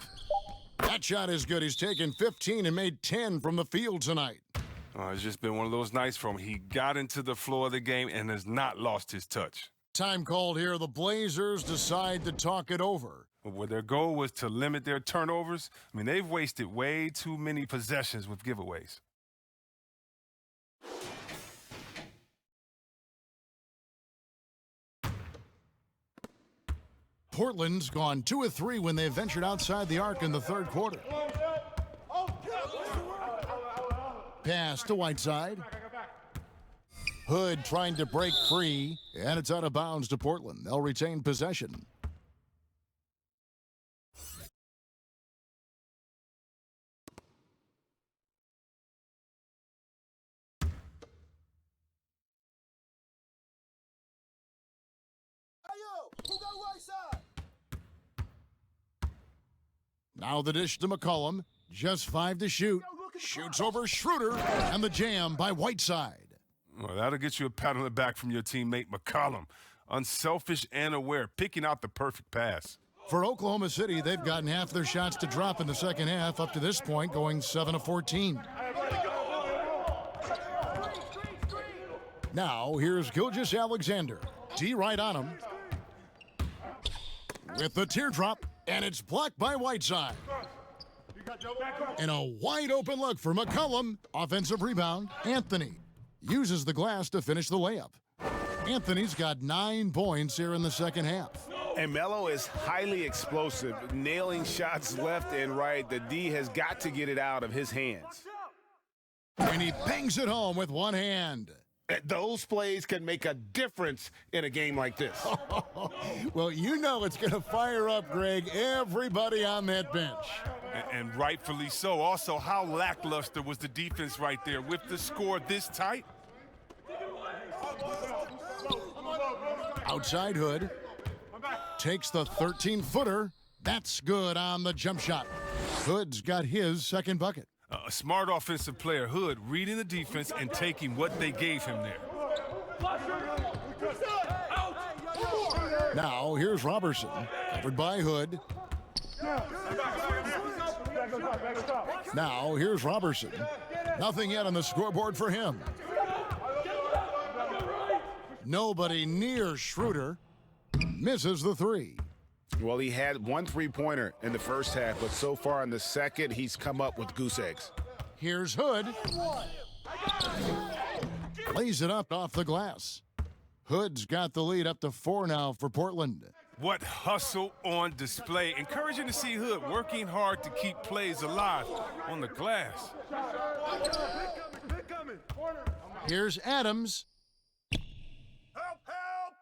that shot is good. He's taken 15 and made 10 from the field tonight. It's just been one of those nights for him. He got into the floor of the game and has not lost his touch. Time called here. The Blazers decide to talk it over. Where their goal was to limit their turnovers, I mean, they've wasted way too many possessions with giveaways. Portland's gone 2 of 3 when they ventured outside the arc in the third quarter. Pass to Whiteside. Hood trying to break free, and it's out of bounds to Portland. They'll retain possession. Now the dish to McCollum. Just 5 to shoot. Shoots over Schroeder, and the jam by Whiteside. Well, that'll get you a pat on the back from your teammate McCollum. Unselfish and aware, picking out the perfect pass. For Oklahoma City, they've gotten half their shots to drop in the second half up to this point, going 7 of 14. Now, here's Gilgeous-Alexander. D right on him. With the teardrop, and it's blocked by Whiteside. And a wide open look for McCollum. Offensive rebound. Anthony uses the glass to finish the layup. Anthony's got 9 points here in the second half. And Melo is highly explosive, nailing shots left and right. The D has got to get it out of his hands. And he bangs it home with one hand. Those plays can make a difference in a game like this. Well, you know it's going to fire up, Greg, everybody on that bench. And rightfully so. Also, how lackluster was the defense right there with the score this tight? Outside Hood. Takes the 13-footer. That's good on the jump shot. Hood's got his second bucket. A smart offensive player, Hood, reading the defense and taking what they gave him there. Now, here's Robertson, covered by Hood. Now, here's Robertson. Nothing yet on the scoreboard for him. Nobody near Schroeder. Misses the three. Well, he had 1 3-pointer in the first half, but so far in the second, he's come up with goose eggs. Here's Hood. Lays it up off the glass. Hood's got the lead up to 4 now for Portland. What hustle on display. Encouraging to see Hood working hard to keep plays alive on the glass. Here's Adams.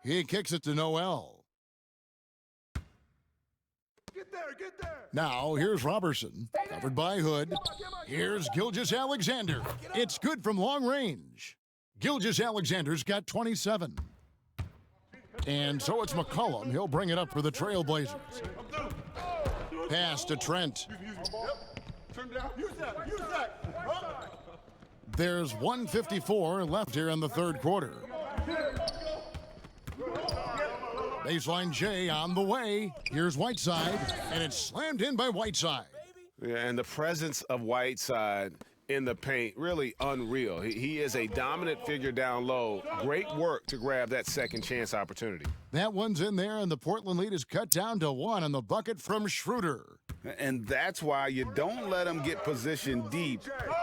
He kicks it to Noel. Get there. Now, here's Robertson, covered by Hood. Here's Gilgeous-Alexander. It's good from long range. Gilgeous-Alexander's got 27. And so it's McCollum. He'll bring it up for the Trailblazers. Pass to Trent. There's 1:54 left here in the third quarter. Baseline J on the way. Here's Whiteside, and it's slammed in by Whiteside. Yeah, and the presence of Whiteside in the paint, really unreal. He is a dominant figure down low. Great work to grab that second chance opportunity. That one's in there, and the Portland lead is cut down to 1 on the bucket from Schroeder. And that's why you don't let him get positioned deep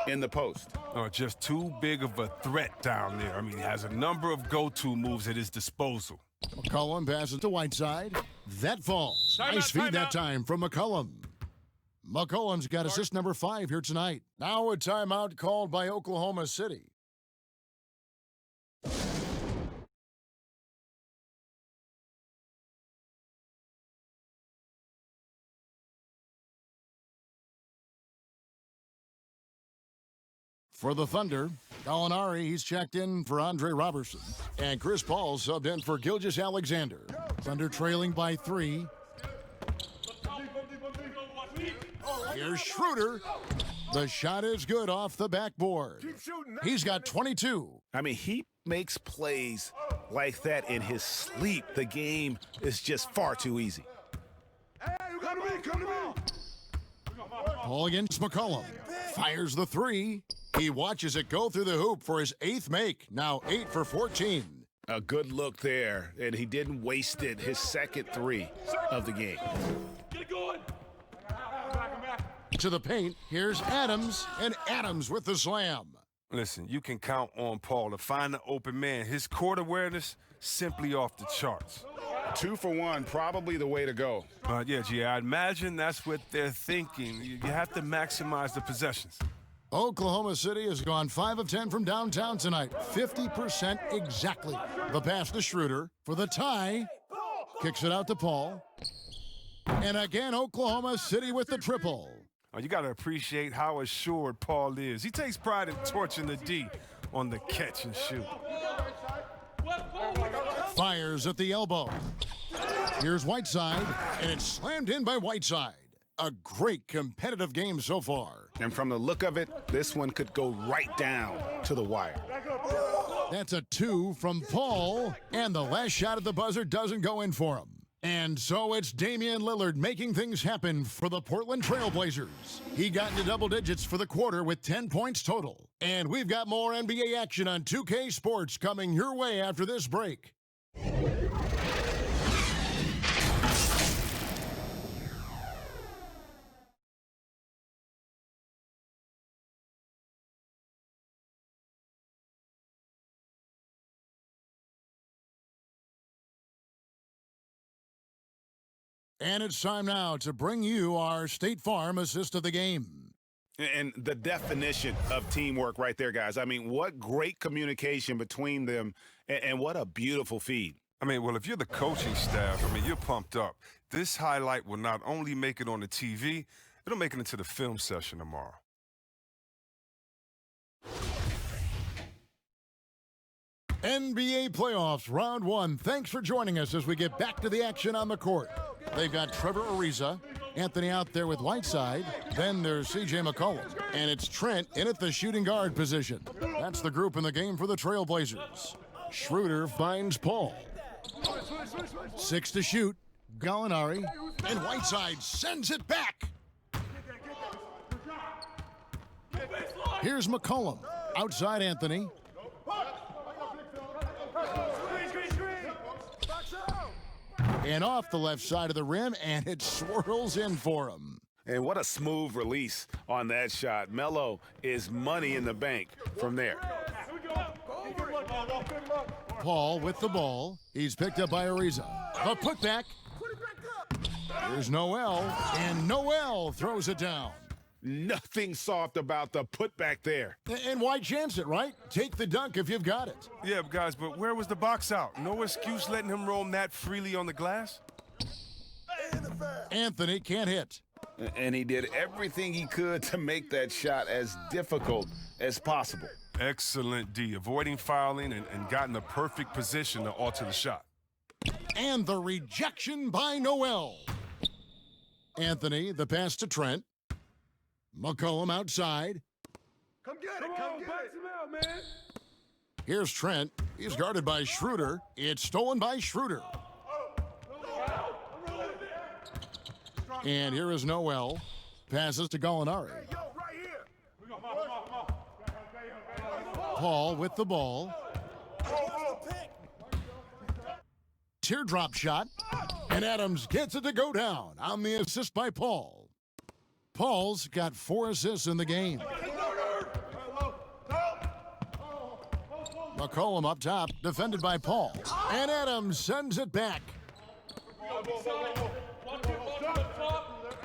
in the post. Oh, just too big of a threat down there. I mean, he has a number of go-to moves at his disposal. McCollum passes to Whiteside. That falls. Nice feed that time from McCollum. McCollum's got assist number 5 here tonight. Now a timeout called by Oklahoma City. For the Thunder, Gallinari, he's checked in for Andre Robertson. And Chris Paul subbed in for Gilgeous-Alexander. Thunder trailing by 3. Here's Schroeder. The shot is good off the backboard. He's got 22. I mean, he makes plays like that in his sleep. The game is just far too easy. Hey, you come to me. Paul against McCollum. Fires the 3. He watches it go through the hoop for his 8th make. Now 8 for 14. A good look there, and he didn't waste it. His second 3 of the game. Get going. To the paint, here's Adams, and Adams with the slam. Listen, you can count on Paul to find the open man. His court awareness, simply off the charts. 2 for 1, probably the way to go. Yeah, G, I imagine that's what they're thinking. You have to maximize the possessions. Oklahoma City has gone 5 of 10 from downtown tonight. 50% exactly. The pass to Schroeder for the tie. Kicks it out to Paul. And again, Oklahoma City with the triple. Oh, you got to appreciate how assured Paul is. He takes pride in torching the D on the catch and shoot. Fires at the elbow. Here's Whiteside, and it's slammed in by Whiteside. A great competitive game so far. And from the look of it, this one could go right down to the wire. That's a 2 from Paul, and the last shot at the buzzer doesn't go in for him. And so it's Damian Lillard making things happen for the Portland Trailblazers. He got into double digits for the quarter with 10 points total. And we've got more NBA action on 2K Sports coming your way after this break. And it's time now to bring you our State Farm assist of the game. And the definition of teamwork right there, guys. I mean, what great communication between them, and what a beautiful feed. I mean, well, if you're the coaching staff, I mean, you're pumped up. This highlight will not only make it on the TV, it'll make it into the film session tomorrow. NBA playoffs, round one. Thanks for joining us as we get back to the action on the court. They've got Trevor Ariza, Anthony out there with Whiteside. Then there's C.J. McCollum. And it's Trent in at the shooting guard position. That's the group in the game for the Trailblazers. Schroeder finds Paul. 6 to shoot. Gallinari. And Whiteside sends it back. Here's McCollum. Outside Anthony. And off the left side of the rim, and it swirls in for him. And what a smooth release on that shot. Melo is money in the bank from there. Paul with the ball. He's picked up by Ariza. The putback. Here's Noel, and Noel throws it down. Nothing soft about the putback there. And why chance it, right? Take the dunk if you've got it. Yeah, guys, but where was the box out? No excuse letting him roam that freely on the glass? Anthony can't hit. And he did everything he could to make that shot as difficult as possible. Excellent D, avoiding fouling and got in the perfect position to alter the shot. And the rejection by Noel. Anthony, the pass to Trent. McCollum outside. Come get it, come get it. Out, man. Here's Trent. He's guarded by Schroeder. It's stolen by Schroeder. And here is Noel. Passes to Gallinari. Paul with the ball. Teardrop shot. And Adams gets it to go down on the assist by Paul. Paul's got 4 assists in the game. McCollum up top, defended by Paul. And Adams sends it back.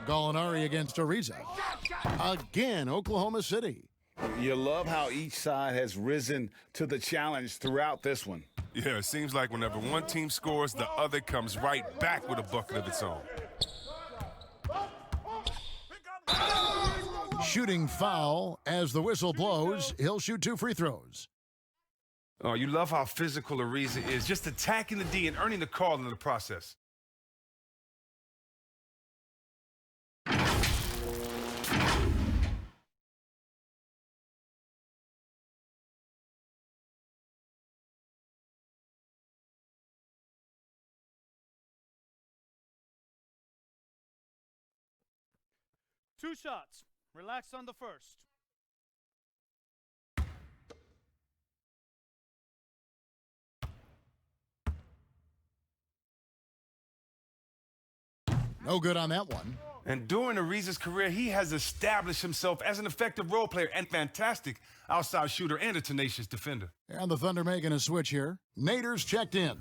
Gallinari against Ariza. Again, Oklahoma City. You love how each side has risen to the challenge throughout this one. Yeah, it seems like whenever one team scores, the other comes right back with a bucket of its own. Shooting foul as the whistle blows. He'll shoot 2 free throws. Oh, you love how physical Ariza is, just attacking the D and earning the call in the process. Two shots. Relax on the first. No good on that one. And during Ariza's career, he has established himself as an effective role player and fantastic outside shooter and a tenacious defender. And the Thunder making a switch here. Nader's checked in.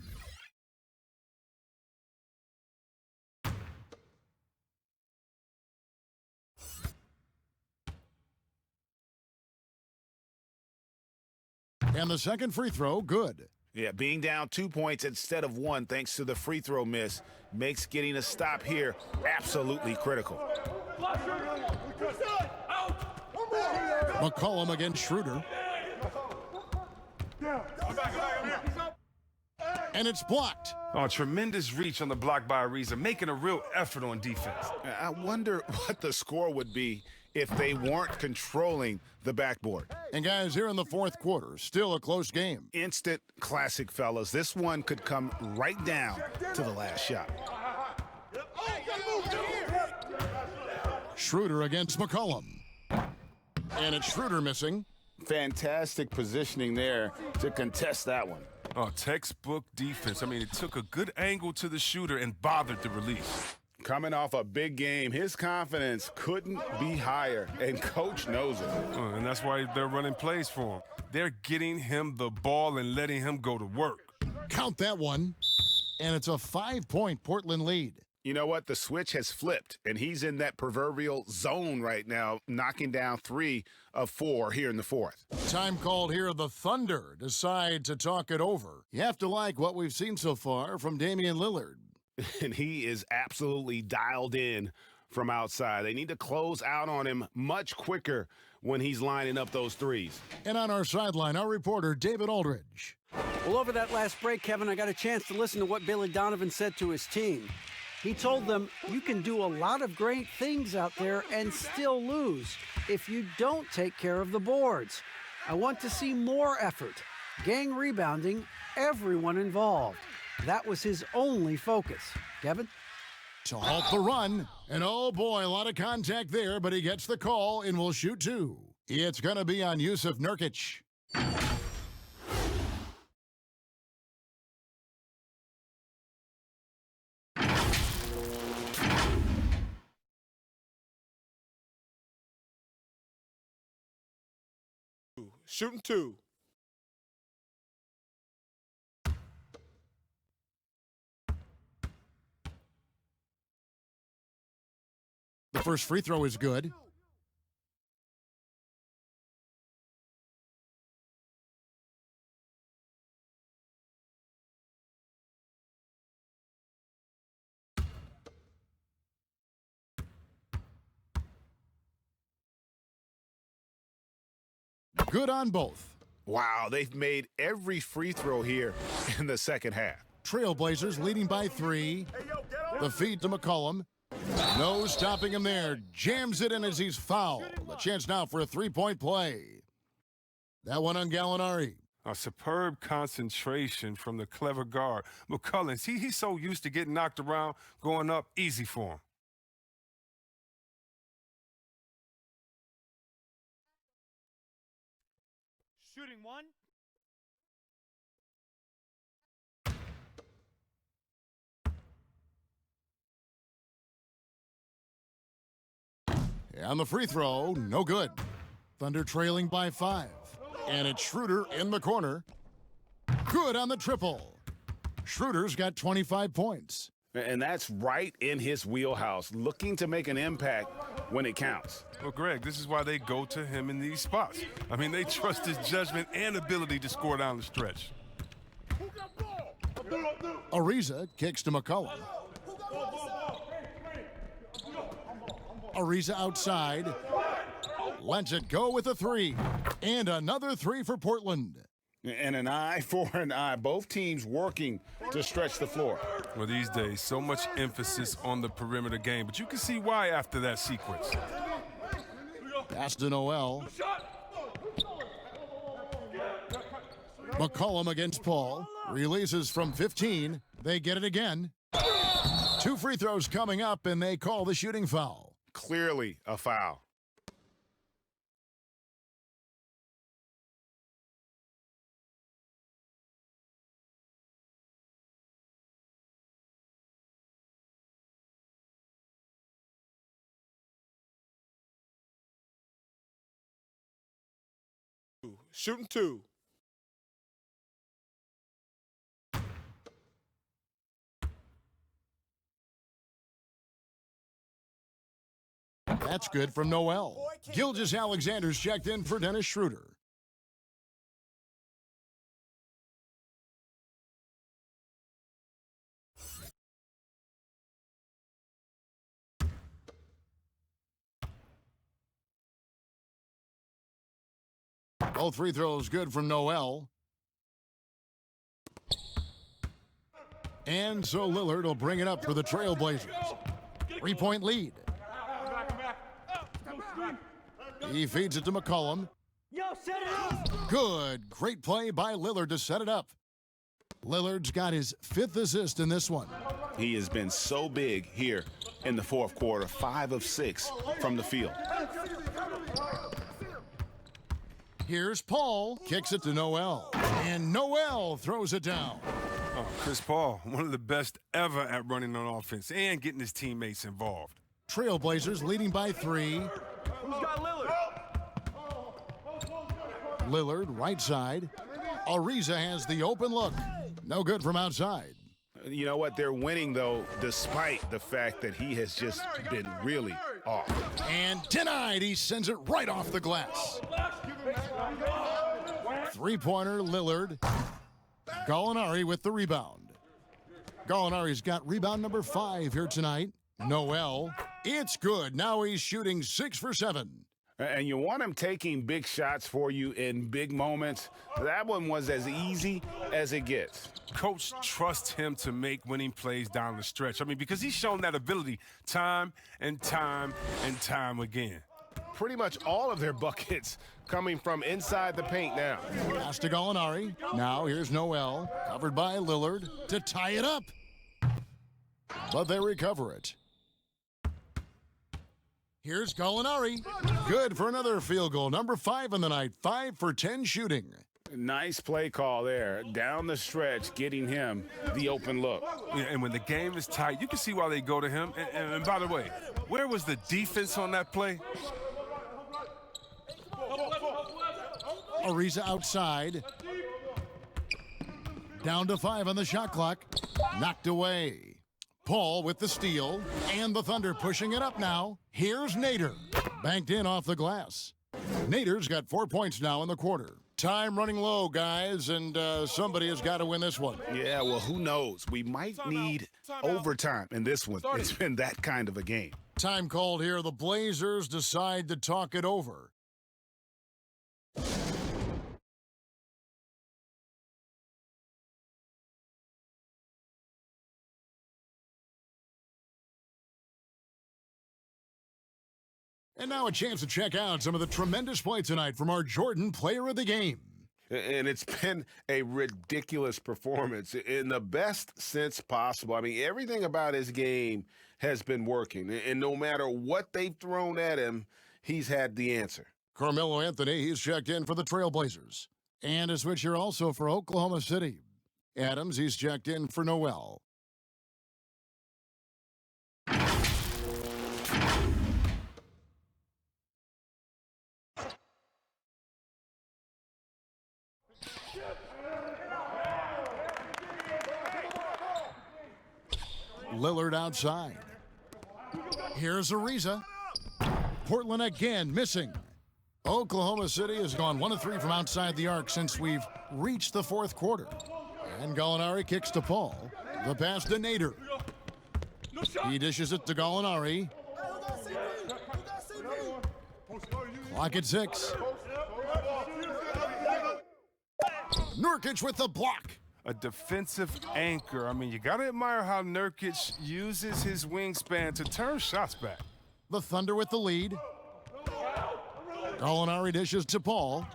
And the second free throw, good. Yeah, being down 2 points instead of 1 thanks to the free throw miss makes getting a stop here absolutely critical. McCollum against Schroeder. And it's blocked. Oh, tremendous reach on the block by Ariza, making a real effort on defense. I wonder what the score would be if they weren't controlling the backboard. And guys, here in the fourth quarter, still a close game. Instant classic, fellas. This one could come right down to the last shot. Schroeder against McCollum. And it's Schroeder missing. Fantastic positioning there to contest that one. Oh, textbook defense. I mean, it took a good angle to the shooter and bothered the release. Coming off a big game, his confidence couldn't be higher, and coach knows it. And that's why they're running plays for him. They're getting him the ball and letting him go to work. Count that one. And it's a 5-point Portland lead. You know what? The switch has flipped, and he's in that proverbial zone right now, knocking down 3 of 4 here in the fourth. Time called here. The Thunder decide to talk it over. You have to like what we've seen so far from Damian Lillard. And he is absolutely dialed in from outside. They need to close out on him much quicker when he's lining up those threes. And on our sideline, our reporter, David Aldridge. Well, over that last break, Kevin, I got a chance to listen to what Billy Donovan said to his team. He told them, you can do a lot of great things out there and still lose if you don't take care of the boards. I want to see more effort, gang rebounding, everyone involved. That was his only focus. Kevin? To halt the run. And oh boy, a lot of contact there, but he gets the call and will shoot 2. It's going to be on Yusuf Nurkic. Shooting 2. The first free throw is good. Good on both. Wow, they've made every free throw here in the second half. Trailblazers leading by 3. The feed to McCollum. No stopping him there. Jams it in as he's fouled. A chance now for a 3-point play. That one on Gallinari. A superb concentration from the clever guard. McCollum, he's so used to getting knocked around, going up easy for him. Shooting 1. On the free throw, no good. Thunder trailing by 5. And it's Schroeder in the corner. Good on the triple. Schroeder's got 25 points. And that's right in his wheelhouse, looking to make an impact when it counts. Well, Greg, this is why they go to him in these spots. I mean, they trust his judgment and ability to score down the stretch. Ariza kicks to McCollum. Ariza outside. Lets it go with a 3. And another 3 for Portland. And an eye for an eye. Both teams working to stretch the floor. Well, these days, so much emphasis on the perimeter game, but you can see why after that sequence. Pass to Noel. McCollum against Paul. Releases from 15. They get it again. 2 free throws coming up, and they call the shooting foul. Clearly a foul. Shooting 2. That's good from Noel. Gilgeous-Alexander's checked in for Dennis Schroeder. Both free throws good from Noel. And so Lillard will bring it up for the Trailblazers. 3-point lead. He feeds it to McCollum. Yo, set it up. Good. Great play by Lillard to set it up. Lillard's got his 5th assist in this one. He has been so big here in the fourth quarter, 5 of 6 from the field. Here's Paul, kicks it to Noel, and Noel throws it down. Oh, Chris Paul, one of the best ever at running on offense and getting his teammates involved. Trailblazers leading by 3. Who's got Lillard? Lillard, right side. Ariza has the open look. No good from outside. You know what? They're winning, though, despite the fact that he has just been really off. And denied. He sends it right off the glass. Three-pointer, Lillard. Gallinari with the rebound. Gallinari's got rebound number 5 here tonight. Noel, it's good. Now he's shooting 6 for 7. And you want him taking big shots for you in big moments. That one was as easy as it gets. Coach trusts him to make winning plays down the stretch. I mean, because he's shown that ability time and time and time again. Pretty much all of their buckets coming from inside the paint now. Pass to Gallinari. Now here's Noel, covered by Lillard to tie it up. But they recover it. Here's Gallinari. Good for another field goal. Number 5 in the night. 5 for 10 shooting. Nice play call there. Down the stretch, getting him the open look. Yeah, and when the game is tight, you can see why they go to him. And by the way, where was the defense on that play? Ariza outside. Down to 5 on the shot clock. Knocked away. Paul with the steal, and the Thunder pushing it up now. Here's Nader. Banked in off the glass. Nader's got 4 points now in the quarter. Time running low, guys, and somebody has got to win this one. Yeah, well, who knows? We might need overtime in this one. It's been that kind of a game. Time called here. The Blazers decide to talk it over. And now a chance to check out some of the tremendous play tonight from our Jordan Player of the Game. And it's been a ridiculous performance in the best sense possible. I mean, everything about his game has been working. And no matter what they've thrown at him, he's had the answer. Carmelo Anthony, he's checked in for the Trailblazers. And a switch here also for Oklahoma City. Adams, he's checked in for Noel. Lillard outside. Here's Ariza. Portland again missing. Oklahoma City has gone 1 of 3 from outside the arc since we've reached the fourth quarter. And Gallinari kicks to Paul. The pass to Nader. He dishes it to Gallinari. Clock at 6. Nurkic with the block. A defensive anchor. I mean, you got to admire how Nurkic uses his wingspan to turn shots back. The Thunder with the lead. Gallinari dishes to Paul.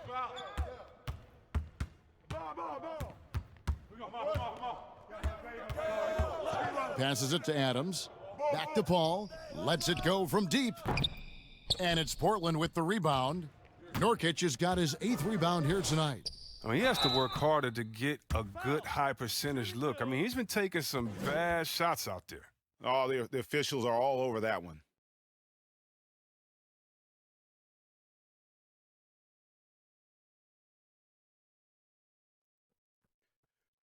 Passes it to Adams. Back to Paul. Lets it go from deep. And it's Portland with the rebound. Nurkic has got his 8th rebound here tonight. I mean, he has to work harder to get a good high percentage look. I mean, he's been taking some bad shots out there. Oh, the officials are all over that one.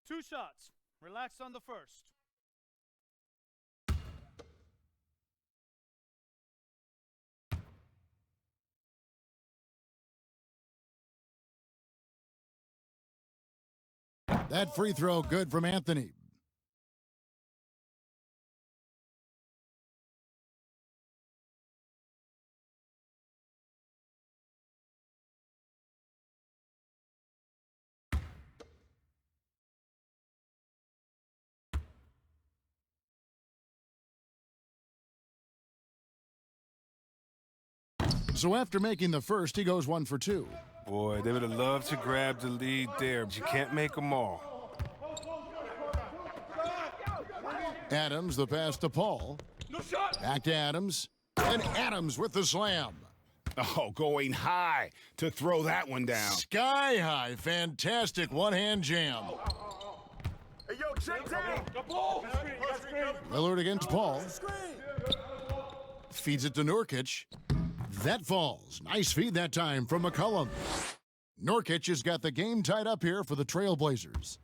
Two shots. Relax on the first. That free throw good from Anthony. So after making the first, he goes 1 for 2. Boy, they would have loved to grab the lead there, but you can't make them all. Adams, the pass to Paul. Back to Adams. And Adams with the slam. Oh, going high to throw that one down. Sky high. Fantastic one-hand jam. Hey, yo, check down. Lillard against Paul. Feeds it to Nurkic. That falls. Nice feed that time from McCollum. Nurkic has got the game tied up here for the Trailblazers.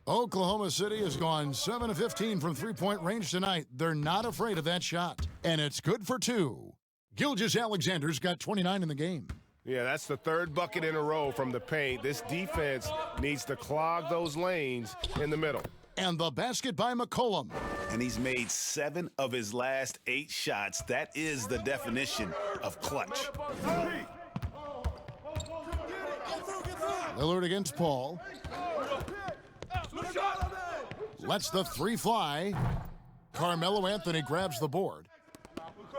Oklahoma City has gone 7 of 15 from three-point range tonight. They're not afraid of that shot. And it's good for two. Gilgeous-Alexander's got 29 in the game. Yeah, that's the third bucket in a row from the paint. This defense needs to clog those lanes in the middle. And the basket by McCollum. And he's made 7 of his last 8 shots. That is the definition of clutch. Lillard against Paul. Lets the three fly. Carmelo Anthony grabs the board.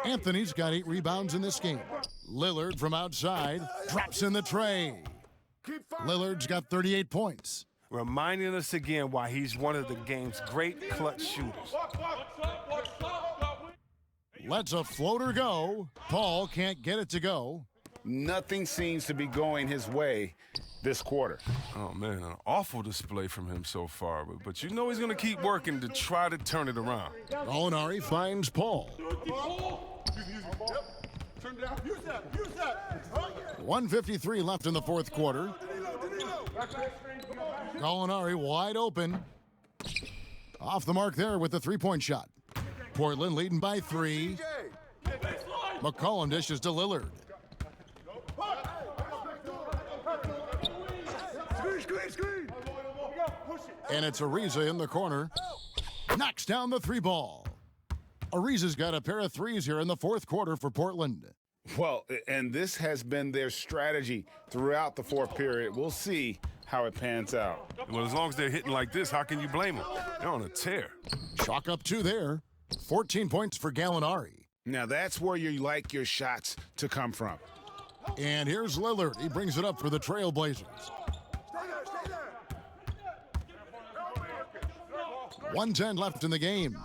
Anthony's got 8 rebounds in this game. Lillard from outside drops in the tray. Lillard's got 38 points. Reminding us again why he's one of the game's great clutch shooters. Lets a floater go. Paul can't get it to go. Nothing seems to be going his way this quarter. Oh, man, an awful display from him so far. But you know he's going to keep working to try to turn it around. Gallinari finds Paul. 1:53 left in the fourth quarter. Gallinari wide open. Off the mark there with the three-point shot. Portland leading by 3. McCollum dishes to Lillard. And it's Ariza in the corner. Knocks down the 3 ball. Ariza's got a pair of threes here in the fourth quarter for Portland. Well, and this has been their strategy throughout the fourth period. We'll see how it pans out. Well, as long as they're hitting like this, how can you blame them? They're on a tear. Chalk up 2 there. 14 points for Gallinari. Now that's where you like your shots to come from. And here's Lillard. He brings it up for the Trailblazers. 1:10 left in the game.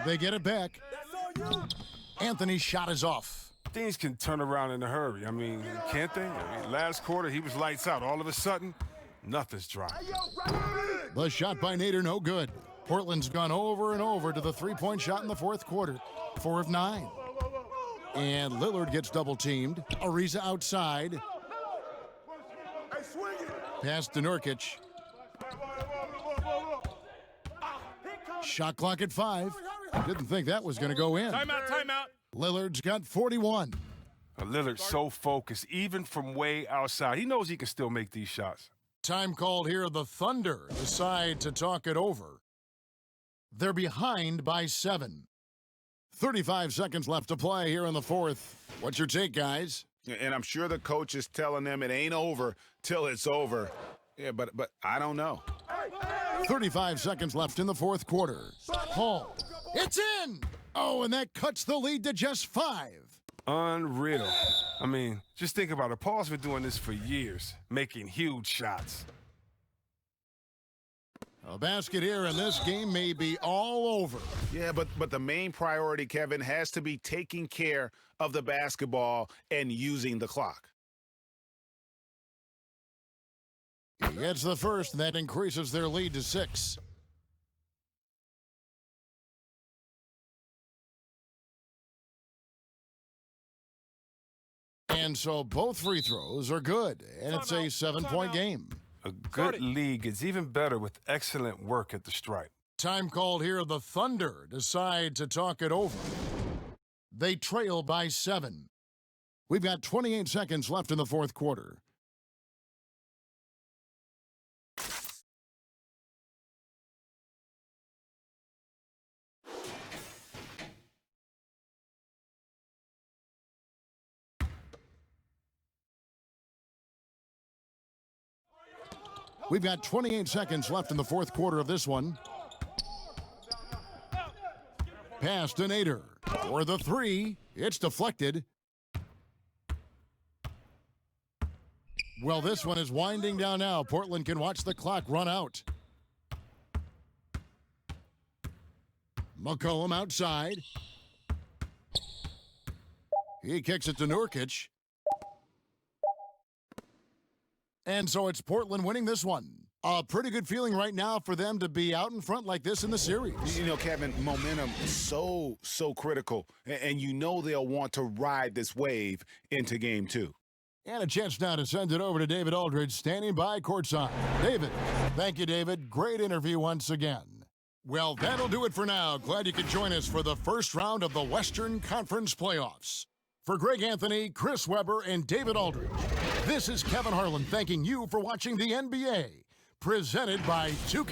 They get it back. Anthony's shot is off. Things can turn around in a hurry. I mean, can't they? Last quarter, he was lights out. All of a sudden, nothing's dropped. The shot by Nader, no good. Portland's gone over and over to the three-point shot in the fourth quarter. 4 of 9. And Lillard gets double-teamed. Ariza outside. Pass to Nurkic. Shot clock at 5. Didn't think that was going to go in. Timeout, timeout. Lillard's got 41. Lillard's so focused, even from way outside. He knows he can still make these shots. Time called here. The Thunder decide to talk it over. They're behind by 7. 35 seconds left to play here in the fourth. What's your take, guys? And I'm sure the coach is telling them it ain't over till it's over. Yeah, but I don't know. 35 seconds left in the fourth quarter. Paul. It's in! Oh, and that cuts the lead to just 5. Unreal. I mean, just think about it. Paul's been doing this for years, making huge shots. A basket here, and this game may be all over. Yeah, but the main priority, Kevin, has to be taking care of the basketball and using the clock. He gets the first, and that increases their lead to 6. And so both free throws are good, and it's a 7-point game. A good league is even better with excellent work at the stripe. Time called here. The Thunder decide to talk it over. They trail by 7. We've got 28 seconds left in the fourth quarter. We've got 28 seconds left in the fourth quarter of this one. Pass to Nader for the 3. It's deflected. Well, this one is winding down now. Portland can watch the clock run out. McCollum outside. He kicks it to Nurkic. And so it's Portland winning this one. A pretty good feeling right now for them to be out in front like this in the series. You know, Kevin, momentum is so critical. And you know they'll want to ride this wave into game 2. And a chance now to send it over to David Aldridge, standing by courtside. David. Thank you, David. Great interview once again. Well, that'll do it for now. Glad you could join us for the first round of the Western Conference Playoffs. For Greg Anthony, Chris Webber, and David Aldridge, this is Kevin Harlan thanking you for watching the NBA, presented by 2K.